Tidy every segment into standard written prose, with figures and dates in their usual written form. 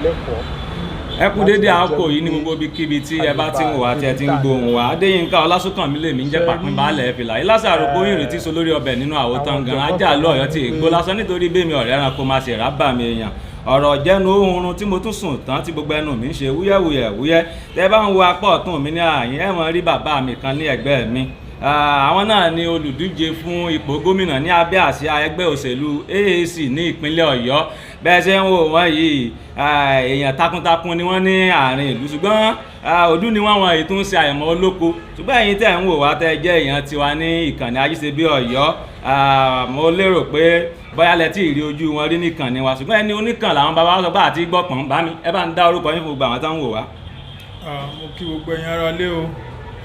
ẹ kú dédé àkókò yìí ní gbogbo ibikíbi tí ẹ bá ti ń wò wá tí ẹ ti ń gbóhùn wá Adéyínká Ọlásùnkànmí lèmi ń jẹ́ pàpín baálẹ̀ fìlà yìí lásàrò bóyún ìrètí so lórí ọbẹ̀ nínú àwòtán gan ajá lọ Ọ̀yọ́ tí ègbó lásán nítorí bẹ́ẹ̀mi ọ̀rẹ́ ẹranko máa ṣe rábà mi èèyàn ọ̀rọ̀ jẹ́nu oorun tí mo tún sùn tán tí gbogbo ẹnu mi ń ṣe wúyẹ́wúyẹ́ tẹ́ bá ń wo apá ọ̀tún mi ní àyín ẹ̀ mọ̀ rí bàbá mi kan ní ẹ̀gbẹ́ mi àwọn náà ni olùdíje fún ipò gómìnà ní abẹ́ àsíá ẹgbẹ́ òṣèlú AAC ní ìpínlẹ̀ Ọ̀yọ́ bẹ́ẹ̀ ṣe ń wò wọ́n yìí èèyàn takuntakun ni wọ́n ní àárín ìlú ṣùgbọ́n ọdún ni wọ́n èyí tó ń ṣe àyẹ̀mọ́ olóko ṣùgbọ́n ẹ̀yin tẹ̀ ń wò wá tẹ́ jẹ́ èèyàn tiwa ní ìkànnì Ajíṣebí Ọ̀yọ́ mo lérò pé bóyá lẹ tí ì rí ojú wọn rí nìkan ni wa ṣùgbọ́n ẹni oníkan làwọn bàbá wa sọ pé àti gbọ́pọ̀n bá mi ẹ bá ń dá orúkọ yín fún gbogbo àwọn tó ń wò wá. mo kí gbogbo ẹ̀yin ará lé o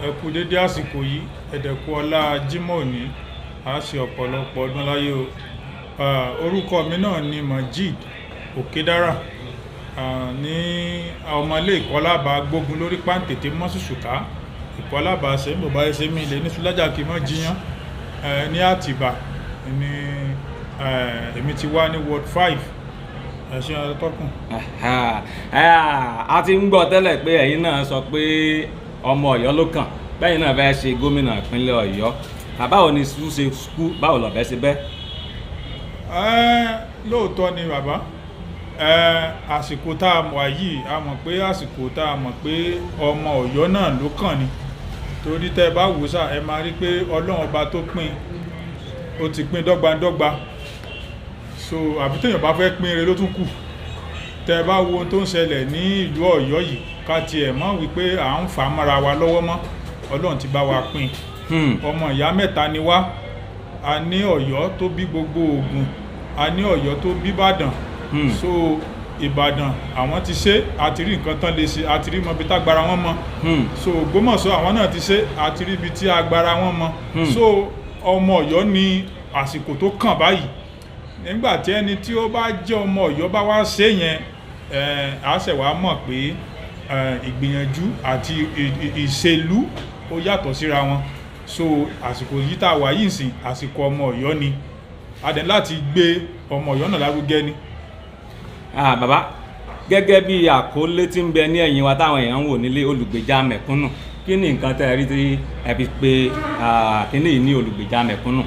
ẹ kú dédé àsìkò yìí ẹ̀dẹ̀kú ọlá Jímọ̀ òní a ṣe ọ̀pọ̀lọpọ̀ ọdún láyé o orúkọ mi náà ni Mojeed Òkèdára ní ọmọlé ìkọlábà gbógun lórí pàǹtẹ̀tẹ̀ mọ́sùsùká ìkọlábà ṣe ń bọ̀bá ẹsẹ̀ mi ilé ní Sùlájà kì í mọ́ jiyàn ní Àtìbà ní èmi ti wá ní Ward 5 ẹ̀ṣin àtọ́kùn. a ti ń gbọ́ tẹ́lẹ̀ pé ẹ̀yin náà sọ pé ọmọ Ọ̀yọ́ ló kàn bẹ́yìn náà fẹ́ ṣe gómìnà ìpínlẹ̀ Ọ̀yọ́ báwo ni sùúrù ṣe kú báwo lọ̀bẹ ṣe bẹ́. lóòótọ́ ni bàbá àsìkò tá a mọ̀ yìí a mọ̀ pé àsìkò tá a mọ̀ pé ọmọ Ọ̀yọ́ náà ló kàn ni torí tẹ́ ẹ bá wò sá ẹ máa rí pé Ọlọ́run ọba tó pín ó ti pín dọ́gbandọ́gba so àbí téèyàn bá fẹ́ pín ire ló tún kù tẹ́ ẹ bá wo ohun tó ń ṣẹlẹ̀ ní ìlú Ọ̀yọ́ yìí ká tiẹ̀ mọ̀ wípé à ń fà á mọ́ra wa lọ́wọ́ mọ́ Ọlọ́run ti bá wa pín ọmọ ìyá mẹ́ta ni wá a ní Ọ̀yọ́ tó bí gbogbo Ògùn a ní Ọ̀yọ́ tó bí Ìbàdàn so Ìbàdàn àwọn ti ṣe àti rí nǹkan tán lè ṣe àti rí mọbi tágbára wọn mọ so Ògbómọ̀ṣọ́ àwọn náà ti ṣe àti rí ibi tí agbára wọn mọ so ọmọ Ọ̀yọ́ ni àsìkò tó kàn báyìí nígbà tí ẹni tí ó bá jẹ́ ọmọ Ọ̀yọ́ bá wá ṣe yẹn a ṣẹ̀ wá mọ̀ pé ìgbìyànjú àti ìṣèlú ó yàtọ̀ síra wọn so àsìkò yìí tá a wà yìí sìn àsìkò ọmọ Ọ̀yọ́ ni a dẹ̀ láti gbé ọmọ Ọ̀yọ́ náà lárugẹ ni. bàbá gẹ́gẹ́ bí àkọlé tí ń bẹ ní ẹ̀yìn wa táwọn èèyàn ń wò nílé olùgbèjà mẹ̀kúnnù kí ni nǹkan tẹ́ ẹ rí tí ẹ fi pé kíní yìí ní olùgbèjà mẹ̀kúnnù.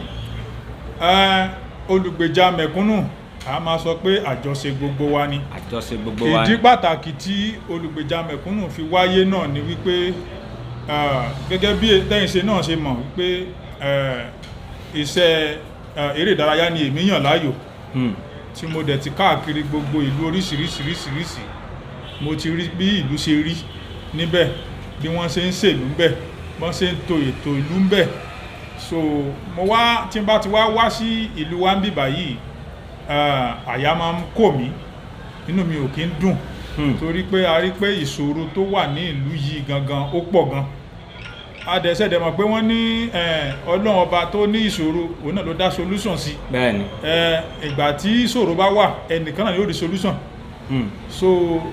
olùgbèjà mẹ̀kúnnù a máa sọ pé àjọṣe gbogbo wa ni. àjọṣe gbogbo wa ni. ìdí pàtàkì tí olùgbèjà mẹ̀kúnnù fi wáyé náà ni wípé gẹ́gẹ́ bí tẹ́yìn ṣe náà ṣe mọ̀ wípé iṣẹ́ eré ìdárayá ni èmi yàn láàyò tí mo dẹ̀ ti káàkiri gbogbo ìlú oríṣiríṣiríṣiríṣi mo ti rí bí ìlú ṣe rí níbẹ̀ bí wọ́n ṣe ń ṣèlú ńbẹ̀ wọ́n ṣe ń to ètò ìlú ńbẹ̀ so mo wá tí n bá ti wá sí ìlú wa ń bì báyìí àyà máa ń kò mí inú mi ò kí ń dùn torí pé a rí pé ìṣòro tó wà ní ìlú yìí gangan ó pọ̀ gan adẹ̀sẹ̀dẹ̀ mọ̀ pé wọ́n ní Ọlọ́run ọba tó ní ìṣòro òun náà ló dá solution sí bẹ́ẹ̀ni ìgbà tí ìṣòro bá wà ẹnìkan náà yóò di solution so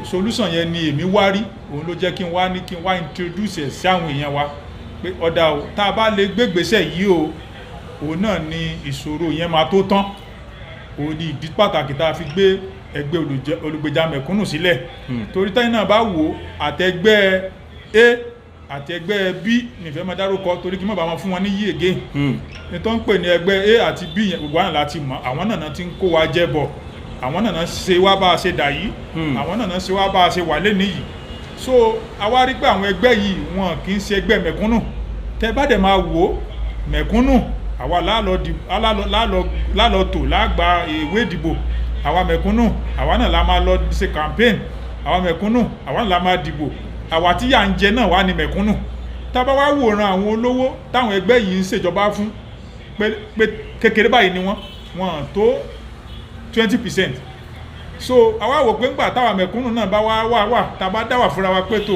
solution yẹn ni èmi wá rí òun ló jẹ́ kí n wá introduce ẹ̀ sí àwọn èèyàn wa pé ọ̀dà o tá a bá lè gbégbèsè yìí o òun náà ni ìṣòro yẹn máa tó tán òun ni ìdí pàtàkì tá a fi gbé ẹgbẹ́ olùgbèjà mẹ̀kúnnù sílẹ̀ torí tẹ́yìn náà bá wò àtẹgbẹ́ A àti ẹgbẹ́ B nífẹ̀ẹ́ máa dárúkọ torí kí mọ̀ bá wọn fún wọn ní yí ègé ní tó ń pè ní ẹgbẹ́ A àti B yẹn gbogbo àwọn láti mọ̀ àwọn náà ti ń kó wa jẹ bọ̀ àwọn náà ṣe wá bá a ṣe dà yìí àwọn náà ṣe wá bá a ṣe wà lẹ́nu yìí so àwa rí pé àwọn ẹgbẹ́ yìí wọn kì í ṣe ẹgbẹ́ mẹ̀kúnnù tẹ́ bá dẹ̀ máa wò mẹ̀kúnnù àwa lálọ́ tò lágbà ìwé ìdìbò àwa mẹ̀kúnnù àwa náà la máa lọ ṣe campaign àwa mẹ̀kúnnù àwa náà la máa dìbò àwa tí yà ń jẹ náà wà ní mẹ̀kúnnù tá bá wá wòran àwọn olówó táwọn ẹgbẹ́ yìí ń ṣèjọba fún pé kékeré báyìí ni wọ́n tó 20% so àwa wò pé ńgbà táwa mẹ̀kúnnù náà bá wà tá bá dá wà fúnra wa pé tó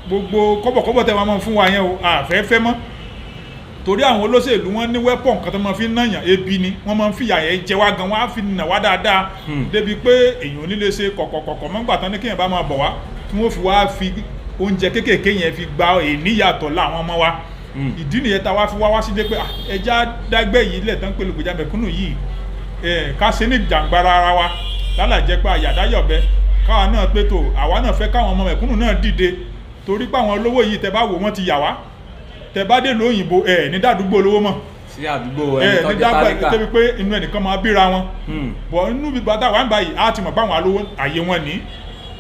gbogbo kọ́bọ̀kọ́bọ̀ tẹ́ wọn mọ́ fún wa yẹn o àfẹ́fẹ́ mọ́ torí àwọn olóṣèlú wọn ní wẹ́pọ̀n kan tó máa fi ń náyàn ebi ni wọ́n máa ń fìyà yẹn jẹ wá gan wọ́n á fi nà wá dáadáa débi pé èèyàn ò ní lè ṣe kọ̀kọ̀kọ̀kọ̀ mọ́gbà tán ní kéèyàn bá máa bọ̀ wá tí wọ́n fi wá fi oúnjẹ kéékèèké yẹn fi gba èníyàtọ̀ láwọn ọmọ wa ìdí nìyẹn tá a wá fi wá sílé pé ẹja dágbẹ́ yìí lẹ̀ tán pé olùgbèjà mẹ̀kúnnù yìí ká ṣe ní jàǹgbara ara wa lálàjẹ́ pé àyàdáyọ̀bẹ káwa náà pé tó àwa náà fẹ́ káwọn ọmọ mẹ̀kúnnù náà dìde torí pé àwọn olówó yìí tẹ bá wò wọ́n ti yà wá tẹ bá dé lóyìnbó ní dàdúgbò olówó mọ̀ sí àdúgbò ẹni tọ́jú tálíkà tẹ́bi pé inú ẹnìkan máa bíra wọn bọ̀ inú bí gbàtà wà ń báyìí á ti mọ̀ pé àwọn alówó àyè wọn ní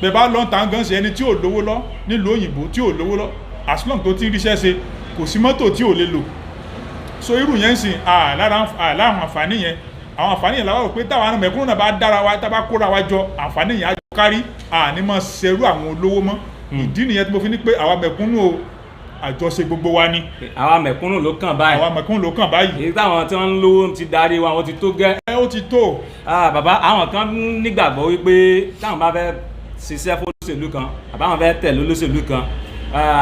bẹ́ẹ̀ bá lọ́n tàn gan ṣe ẹni tí ò lówó lọ nílùú òyìnbó tí ò lówó lọ as long tó ti ń ríṣẹ́ ṣe kò sí mọ́tò tí ò lè lò so irú yẹn ń sìn lára àwọn àǹfààní yẹn àwọn àǹfààní yẹn làwọn pé táwọn mẹ̀kúnnù náà bá dára wa tá bá kóra wa jọ àǹfààní yẹn á jọ kárí àní máa ṣerú àwọn olówó mọ́ ìdí nìyẹn tí mo fi ní pé àwa mẹ̀kúnnù o àjọṣe gbogbo wa ni. àwa mẹ̀kúnnù ló kàn báyìí. àwa mẹ̀kúnnù ló kàn báyìí. èyí táwọn tí wọ́n ń lówó ti darí wa wọ́n ti tó gẹ́. ó ti tó. bàbá àwọn kan nígbàgbọ́ wípé táwọn bá fẹ́ ṣiṣẹ́ fún olóṣèlú kan àbáwọn fẹ́ tẹ̀lé olóṣèlú kan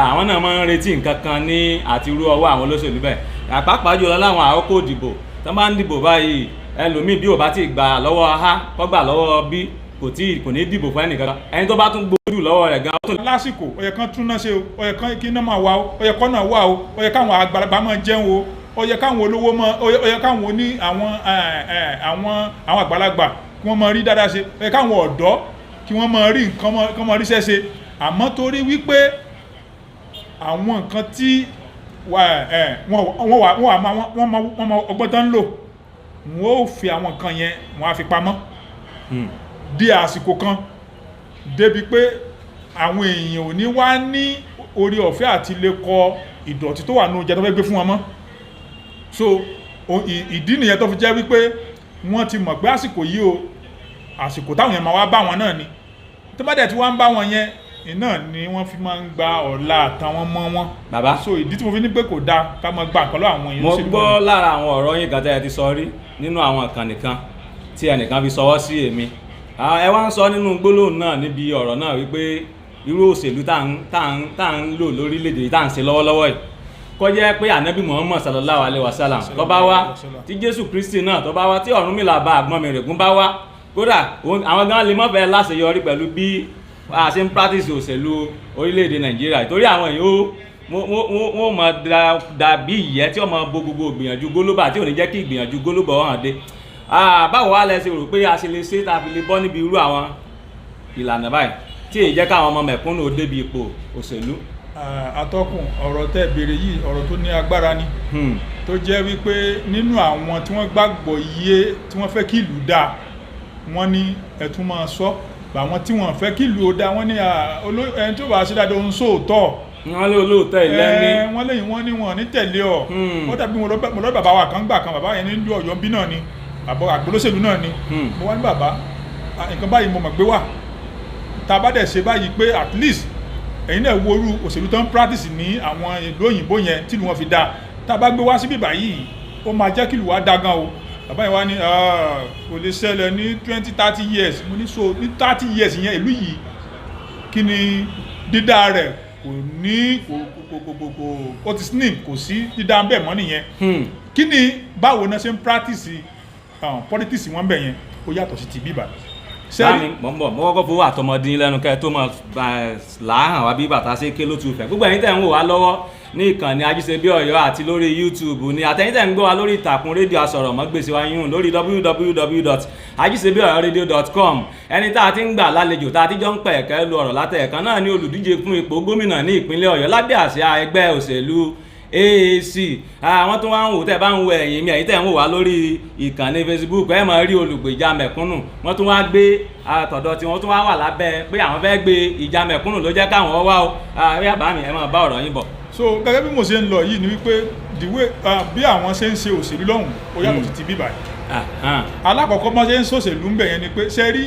àwọn náà máa ń retí nǹkan kan ní àti irú ọwọ́ àwọn olóṣèlú bẹ́ẹ̀. àpapọ̀ jùlọ láwọn àkókò ìdìbò tó bá ń dìbò báyìí ẹlòmíì bí ò bá ti gbà lọ́wọ́ a kó gbà lọ́wọ́ b kò ní dìbò fún ẹnìkan ẹni tó bá tún gbójú lọ́wọ́ rẹ̀ gan. lásìkò ó yẹ kán tún náà ṣe o ó yẹ kán kí iná máa wá o ó yẹ kán náà wá o ó yẹ káwọn àgbàlagbà máa jẹun o ó yẹ káwọn olówó máa ó yẹ káwọn oní àwọn àgbàlagbà kí wọ́n máa rí dáadáa ṣe ó yẹ káwọn ọ̀dọ́ kí wọ́n máa rí nǹkan kán máa ríṣẹ́ ṣe àmọ́ torí wípé àwọn nǹkan tí wọ́n mọ ọgbọ́n tán ń lò wọ́n ó fi àwọn nǹkan yẹn wọ́n á fi pamọ́ di àsìkò kan débi pé àwọn èèyàn ò ní wá ní orí ọ̀fẹ́ àti lè kọ ìdọ̀tí tó wà ní oúnjẹ tó fẹ́ gbé fún wọn mọ́ so ìdí nìyẹn tó fi jẹ́ wípé wọ́n ti mọ̀ pé àsìkò yìí o àsìkò táwọn yẹn máa wá bá wọn náà ni tó bá dẹ̀ tí wọ́n ń bá wọn yẹn iná ni wọ́n fi máa ń gba ọ̀la àtàwọn mọ́ wọn. bàbá so ìdí tí mo fi ní pé kò dáa ká máa gba nǹkan lọ àwọn èèyàn. mo gbọ́ lára àwọn ọ̀rọ̀ yín kan tẹ́ ẹ ti sọ rí nínú àwọn ìkànnì kan tí ẹnìkan fi sọwọ́ sí èmi ẹ wá ń sọ nínú gbólóhùn náà níbi ọ̀rọ̀ náà wípé irú òṣèlú tá ń lò lórílẹ̀‐èdè tá ń ṣe lọ́wọ́lọ́wọ́ yìí kó jẹ́ pé ànábì Muhammad sallallahu alaihi wasallam tó bá wá tí Jésù Kristi náà tó bá wá tí Ọ̀rúnmìlà bá Àgbọnmìrègún bá wá kódà àwọn gan lè mọ́ fẹ́ láṣeyọrí pẹ̀lú bí a ṣe ń practice òṣèlú orílẹ̀‐èdè Nàìjíríà torí àwọn èèyàn wọ́n mọ̀ dàbí ìyẹ́ tí ó mọ̀ bo gbogbo ìgbìyànjú gólóbà tí ò ní jẹ́ kí ìgbìyànjú gólóbà hàn dé báwo wá lẹ ṣe rò pé a ṣe lè ṣe tá a fi lè bọ́ níbi irú àwọn ìlànà báyìí tí èyí jẹ́ káwọn ọmọ mẹ̀kúnnù ó débi ipò òṣèlú. atọ́kùn ọ̀rọ̀ tẹ́ béèrè yìí ọ̀rọ̀ tó ní agbára ni tó jẹ́ wípé nínú àwọn tí wọ́n gbàgbọ́ iye tí wọ́n fẹ́ kí ìlú dáa wọ́n ní ẹ̀tún máa sọ àwọn tí wọ́n fẹ́ kí ìlú ó dáa wọ́n ní ẹni tí ó bá ṣe dáadáa ń sóòótọ́ wọ́n lé olóòótọ́ ìlẹ́ni wọ́n lẹ́yìn wọ́n ní wọn ní tẹ̀lé ọ̀ ó dàbí mo lọ bàbá wa kan gbà kan bàbá yẹn ní ìlú Ọ̀yọ́ bí náà ni àgbólóṣèlú náà ni mo wá ní bàbá nǹkan báyìí mo mọ̀ gbé wà tá a bá dẹ̀ ṣe báyìí pé at least ẹ̀yin náà wo orú òṣèlú tó ń practice ní àwọn ìlú òyìnbó yẹn tí ìlú wọn fi dáa tá a bá gbé wá síbí báyìí ó máa jẹ́ kí ìlú wa dáa gan o bàbá yẹn wá ní kò lè ṣẹlẹ̀ ní 20-30 years mo ní so ní 30 years yẹn ìlú yìí kí ni dídá rẹ̀ kò ní kò ti slim kò sí dídá bẹ́ẹ̀ mọ́ nìyẹn kí ni báwo náà ṣe ń practice politics wọn bẹ̀ yẹn ó yàtọ̀ sí ti bíbà. sáàmì mọ̀ mo kọ́kọ́ fowó àtọmọdín lẹ́nu kẹ́ tó mọ̀ làáhàn wá bí bàtà ṣe ké ló tu fẹ́ gbogbo ẹ̀yin tẹ̀ ń wò wá lọ́wọ́ ní ìkànnì Ajíṣebí Ọ̀yọ́ àti lórí YouTube ní àtẹ̀yin tẹ̀ ń gbọ́ wa lórí ìtàkùn rédíò asọ̀rọ̀mọ́gbèsì wa yún lórí www.ajisebiororadio.com ẹni tá a ti ń gbà lálejò tá a ti jọ ń pẹ̀ ẹ̀kẹ́ lu ọ̀rọ̀ látẹ̀ẹ̀kan náà ní olùdíje fún ipò gómìnà ní ìpínlẹ̀ Ọ̀yọ́ lábẹ́ àsíá ẹgbẹ́ òṣèlú AAC àwọn tó wá ń wò tẹ́ bá ń wo ẹ̀yìn mi ẹ̀yìn tẹ́ ń wò wá lórí ìkànnì Facebook ẹ máa rí olùgbèjà mẹ̀kúnnù wọ́n tún wá gbé àtọ̀dọ̀ tí wọ́n tún wá wà lábẹ́ pé àwọn fẹ́ gbé ìjà mẹ̀kúnnù ló jẹ́ káwọn wá o ẹ bá mi ẹ máa bá ọ̀rọ̀ yín bọ̀. so gẹ́gẹ́ bí mo ṣe ń lọ yìí ni wípé the way bí àwọn ṣe ń ṣe òṣèlú lọ́hùn ó yàtọ̀ sí ti bíbà yìí alákọ̀ọ́kọ́ bọ́n ṣe ń ṣòṣèlú ń bẹ̀ yẹn ni pé ṣe rí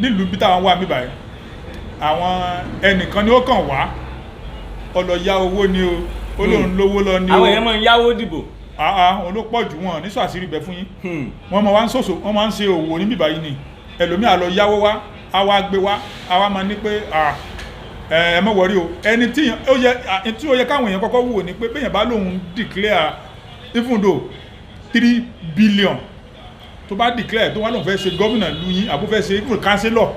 nílùú bí táwọn wà bíbà yìí àwọn ẹnìkan ni ó kàn wá ọlọ́yà owó ni o olóhùn lówó lọ ní o àwọn èèyàn máa ń yáwó dìbò olópọ̀ jù wọn ní sàṣírí bẹ fún yín wọ́n máa ń ṣòṣò wọ́n máa ń ṣe òwò ní bíbá yìí ni ẹlòmí àlọ́ yáwó wá àwa gbé wá àwa máa ní pé ẹ mọ̀ wọ́rí o ẹni tí ó yẹ káwọn èèyàn kọ́kọ́ wò ní pé bẹ́yẹn bá lóun declare even though 3 billion tó bá declare tó wá lóun fẹ́ ṣe gómìnà lu yín àbó fẹ́ ṣe even councillor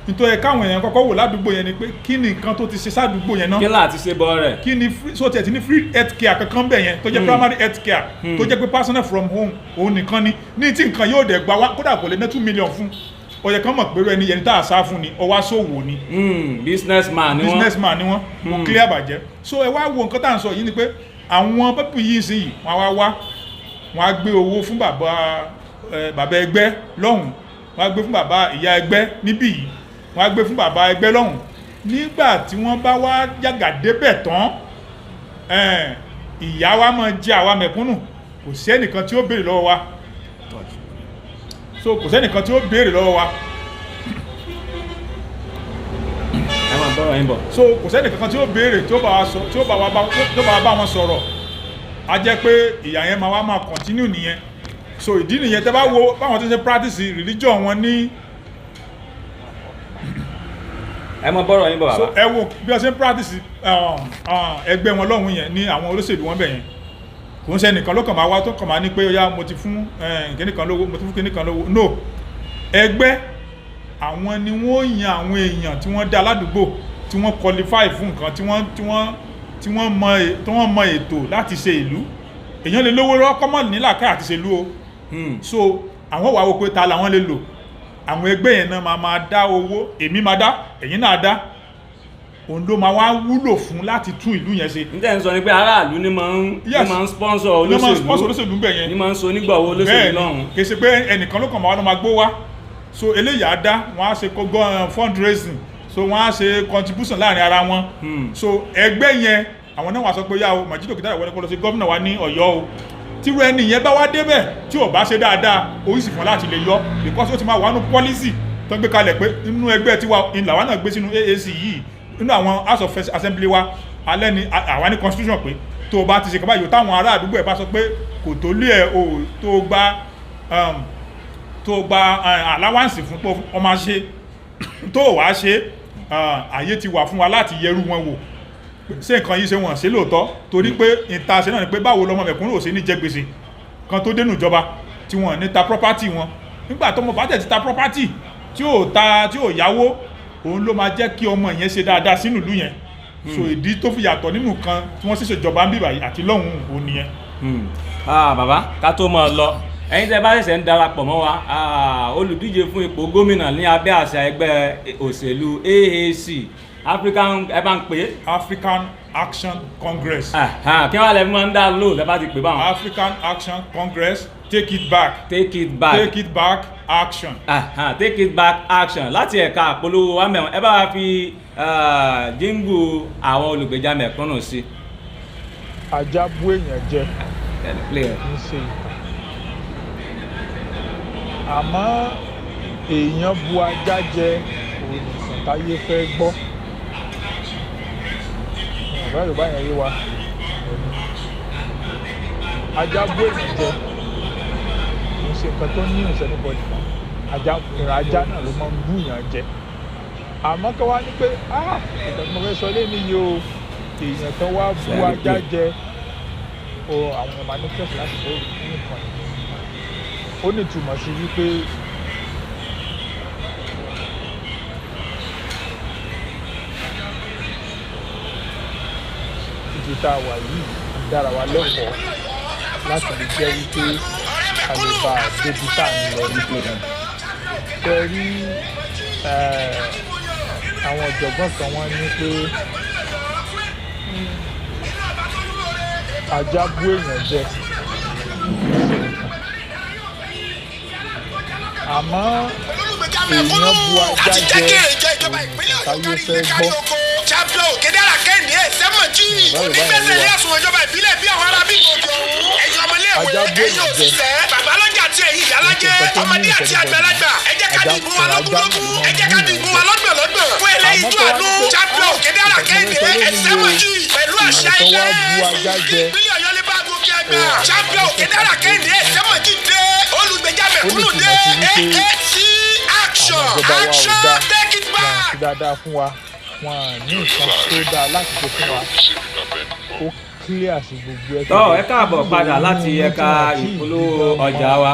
nítorí káwọn èèyàn kọ́kọ́ wò ládùúgbò yẹn ni pé kí ni nǹkan tó ti ṣe sádùúgbò yẹn náà kí láti ṣe bọ́ rẹ̀ kí ni so tiẹ̀ ti ní free health care kankan bẹ̀ yẹn tó jẹ́ primary health care tó jẹ́ pé personal from home òun nìkan ni ní tí nǹkan yóò dẹ̀ gbà wá kódà kò lè ná 2 million fún ó yẹ kán mọ̀ pé ẹni tá a sá fún ni ó wá sòwò ni businessman ni wọ́n kò clear bàjẹ́ so ẹ wá wo nǹkan tá à ń sọ yìí ni pé àwọn pẹ́pù yìí sí yìí wọ́n á gbé owó fún bàbá ẹgbẹ́ lọ́hùn wọ́n á gbé fún bàbá ìyá ẹgbẹ́ níbí yìí wọ́n á gbé fún bàbá ẹgbẹ́ lọ́hùn nígbà tí wọ́n bá wá yàgà débẹ̀ tán ìyá wa máa jẹ àwa mẹ̀kúnnù kò sí ẹnìkan tí ó béèrè lọ́wọ́ wa so kò sẹ́nìkan tí ó béèrè lọ́wọ́ wa so kò sẹ́nìkan tí ó béèrè tí ó bá bá wọn sọ̀rọ̀ a jẹ́ pé ìyà yẹn máa continue nìyẹn so ìdí nìyẹn tẹ́ bá wo báwọn tí ń ṣe practice religion wọn ní ẹ mọ bọ́rọ̀ yín bọ̀ bàbá so ẹ wo bí wọ́n ṣe ń practice ẹgbẹ́ wọn lọ́hùn yẹn ní àwọn olóṣèlú wọn bẹ̀ yẹn kò ń ṣe nìkan ló kàn máa wá tó kàn máa ní pé ó mo ti fún kìnnìkan lówó mo ti fún kìnnìkan lówó no ẹgbẹ́ àwọn ni wọ́n yan àwọn èèyàn tí wọ́n dá ládùúgbò tí wọ́n qualify fún nǹkan tí wọ́n mọ ètò láti ṣe ìlú èèyàn lè lówó lọ́wọ́ kọ́mọ̀ nílàkà àti ṣèlú o so àwọn wà wò pé ta làwọn lè lò àwọn ẹgbẹ́ yẹn náà máa dá owó èmi máa dá ẹ̀yin náà dá òun ló máa wá wúlò fún láti tún ìlú yẹn ṣe. níta ń sọ ni pé aráàlú ni máa ń sponsor olóṣèlú bẹ̀ yẹn ni máa ń so nígbàwó olóṣèlú lọ́hùn. kì í ṣe pé ẹnìkan ló kàn máa wá ló máa gbó wá so eléyìí á dá wọn á ṣe fundraising so wọn á ṣe contribution láàrin ara wọn so ẹgbẹ́ yẹn àwọn náà wà sọ pé yá o Mojeed Òkìtàdá ìwọ ni kó lọ sí gómìnà wa ní Ọ̀yọ́ o tírú ẹni yẹn bá wá débẹ̀ tí ò bá ṣe dáadáa oríṣìí fún láti lè yọ because ó ti máa wà nínú policy tó gbé kalẹ̀ pé inú ẹgbẹ́ tiwa ìlàwọ́ náà gbé sínú AAC yìí nínú àwọn House of Assembly wa alẹ́ ni àwa ní constitution pé tó o bá ti ṣe kọ́ báyìí táwọn ará àdúgbò ẹ̀ bá sọ pé kò tó lé ẹ̀ o tó gba allowance fún pé ọmọ ṣe tó wàá ṣe àyè ti wà fún wa láti yẹrù wọn wò ṣé nǹkan yìí ṣe wọ́n ṣe lóòótọ́ torí pé ìtaṣe náà ni pé báwo lọmọ mẹ̀kúnnù ò ṣe ní jẹ gbèsè kan tó dénú ìjọba tí wọ́n ní ta property wọn nígbà tó mọ̀ bá tẹ̀ ti ta property tí ò yáwó òun ló máa jẹ́ kí ọmọ yẹn ṣe dáadáa sínú ìlú yẹn so ìdí tó fi yàtọ̀ nínú kan tí wọ́n ṣẹ̀ṣẹ̀ jọba ń bíbà yìí àti lọ́hùn òun nìyẹn. bàbá ká tó mọ̀ lọ ẹ̀yin tẹ́ bá ṣẹ̀ṣẹ̀ ń darapọ̀ mọ́ wa olùdíje fún ipò gómìnà ní abẹ́ àṣà ẹgbẹ́ òṣèlú AAC African ẹ bá ń pè é. African Action Congress. kí wọ́n lè máa ń dá lò lẹ́ bá ti pè báwọn. African Action Congress take it back. take it back. take it back action. take it back action láti ẹ̀ka àpolówó wa mẹ́wọ̀n ẹ bá wa fi jíǹgù àwọn olùgbèjà mẹ̀kúnnù sí. ajá bú èèyàn jẹ ń ṣe àmọ́ èèyàn bu ajá jẹ òrìṣàn táyé fẹ́ gbọ́ ọ̀rọ̀ Yorùbá yẹn yé wa ajá bú èèyàn jẹ ń ṣe nǹkan tó ní ìṣẹ́ níbọ̀dì ìrìn ajá náà ló máa ń bú èèyàn jẹ àmọ́ kí wọ́n á ní pé ìtàn tí mo fẹ́ sọ lé níyì o èèyàn kan wá bú ajá jẹ àwọn ọmọ manifest láti bó nìkan ó ní ìtumọ̀ sí wípé ibi tá a wà yìí dára wa lẹ́kọ̀ọ́ láti lè jẹ́ wípé a lè bá a débi tá à ń lọ wípé tẹ rí àwọn ọ̀jọ̀gbọ́n kan wọ́n ní pé ajá bú èèyàn jẹ àmọ́ èèyàn bu ajá jẹ káyé fẹ́ gbọ́. champion Òkèdèrà Kehinde sẹ́mọ̀jì onígbẹ́sẹ̀ ní ẹ̀sùn ìjọba ìbílẹ̀ bí àwọn ará bí gbòòjò ẹ̀yin ọmọléèwé ẹ̀yin òṣìṣẹ́ babalọ́jà àti ẹ̀yin ìyálàjẹ ọmọdé àti àgbàlagbà ẹ jẹ́ ká dìbò wa lógúnlógún ẹ jẹ́ ká dìbò wa lọ́gbọ̀nlọ́gbọ̀n fún eléyìí tó àánú champion Òkèdèrà Kehinde sẹ́mọ̀jì pẹ̀lú àṣà ilẹ̀ ìpínlẹ̀ Ọ̀yọ́ lè bá gòkè àgbà champion Òkèdèrà Kehinde sẹ́mọ̀jì dé olùgbèjà mẹ̀kúnnù dé AAC action take it back. dáadáa fún wa wọn ní nǹkan tó dáa láti ṣe fún wa ó clear sí gbogbo ẹ. tọ́ ẹ káàbọ̀ padà láti ẹ̀ka ìpolówó ọjà wa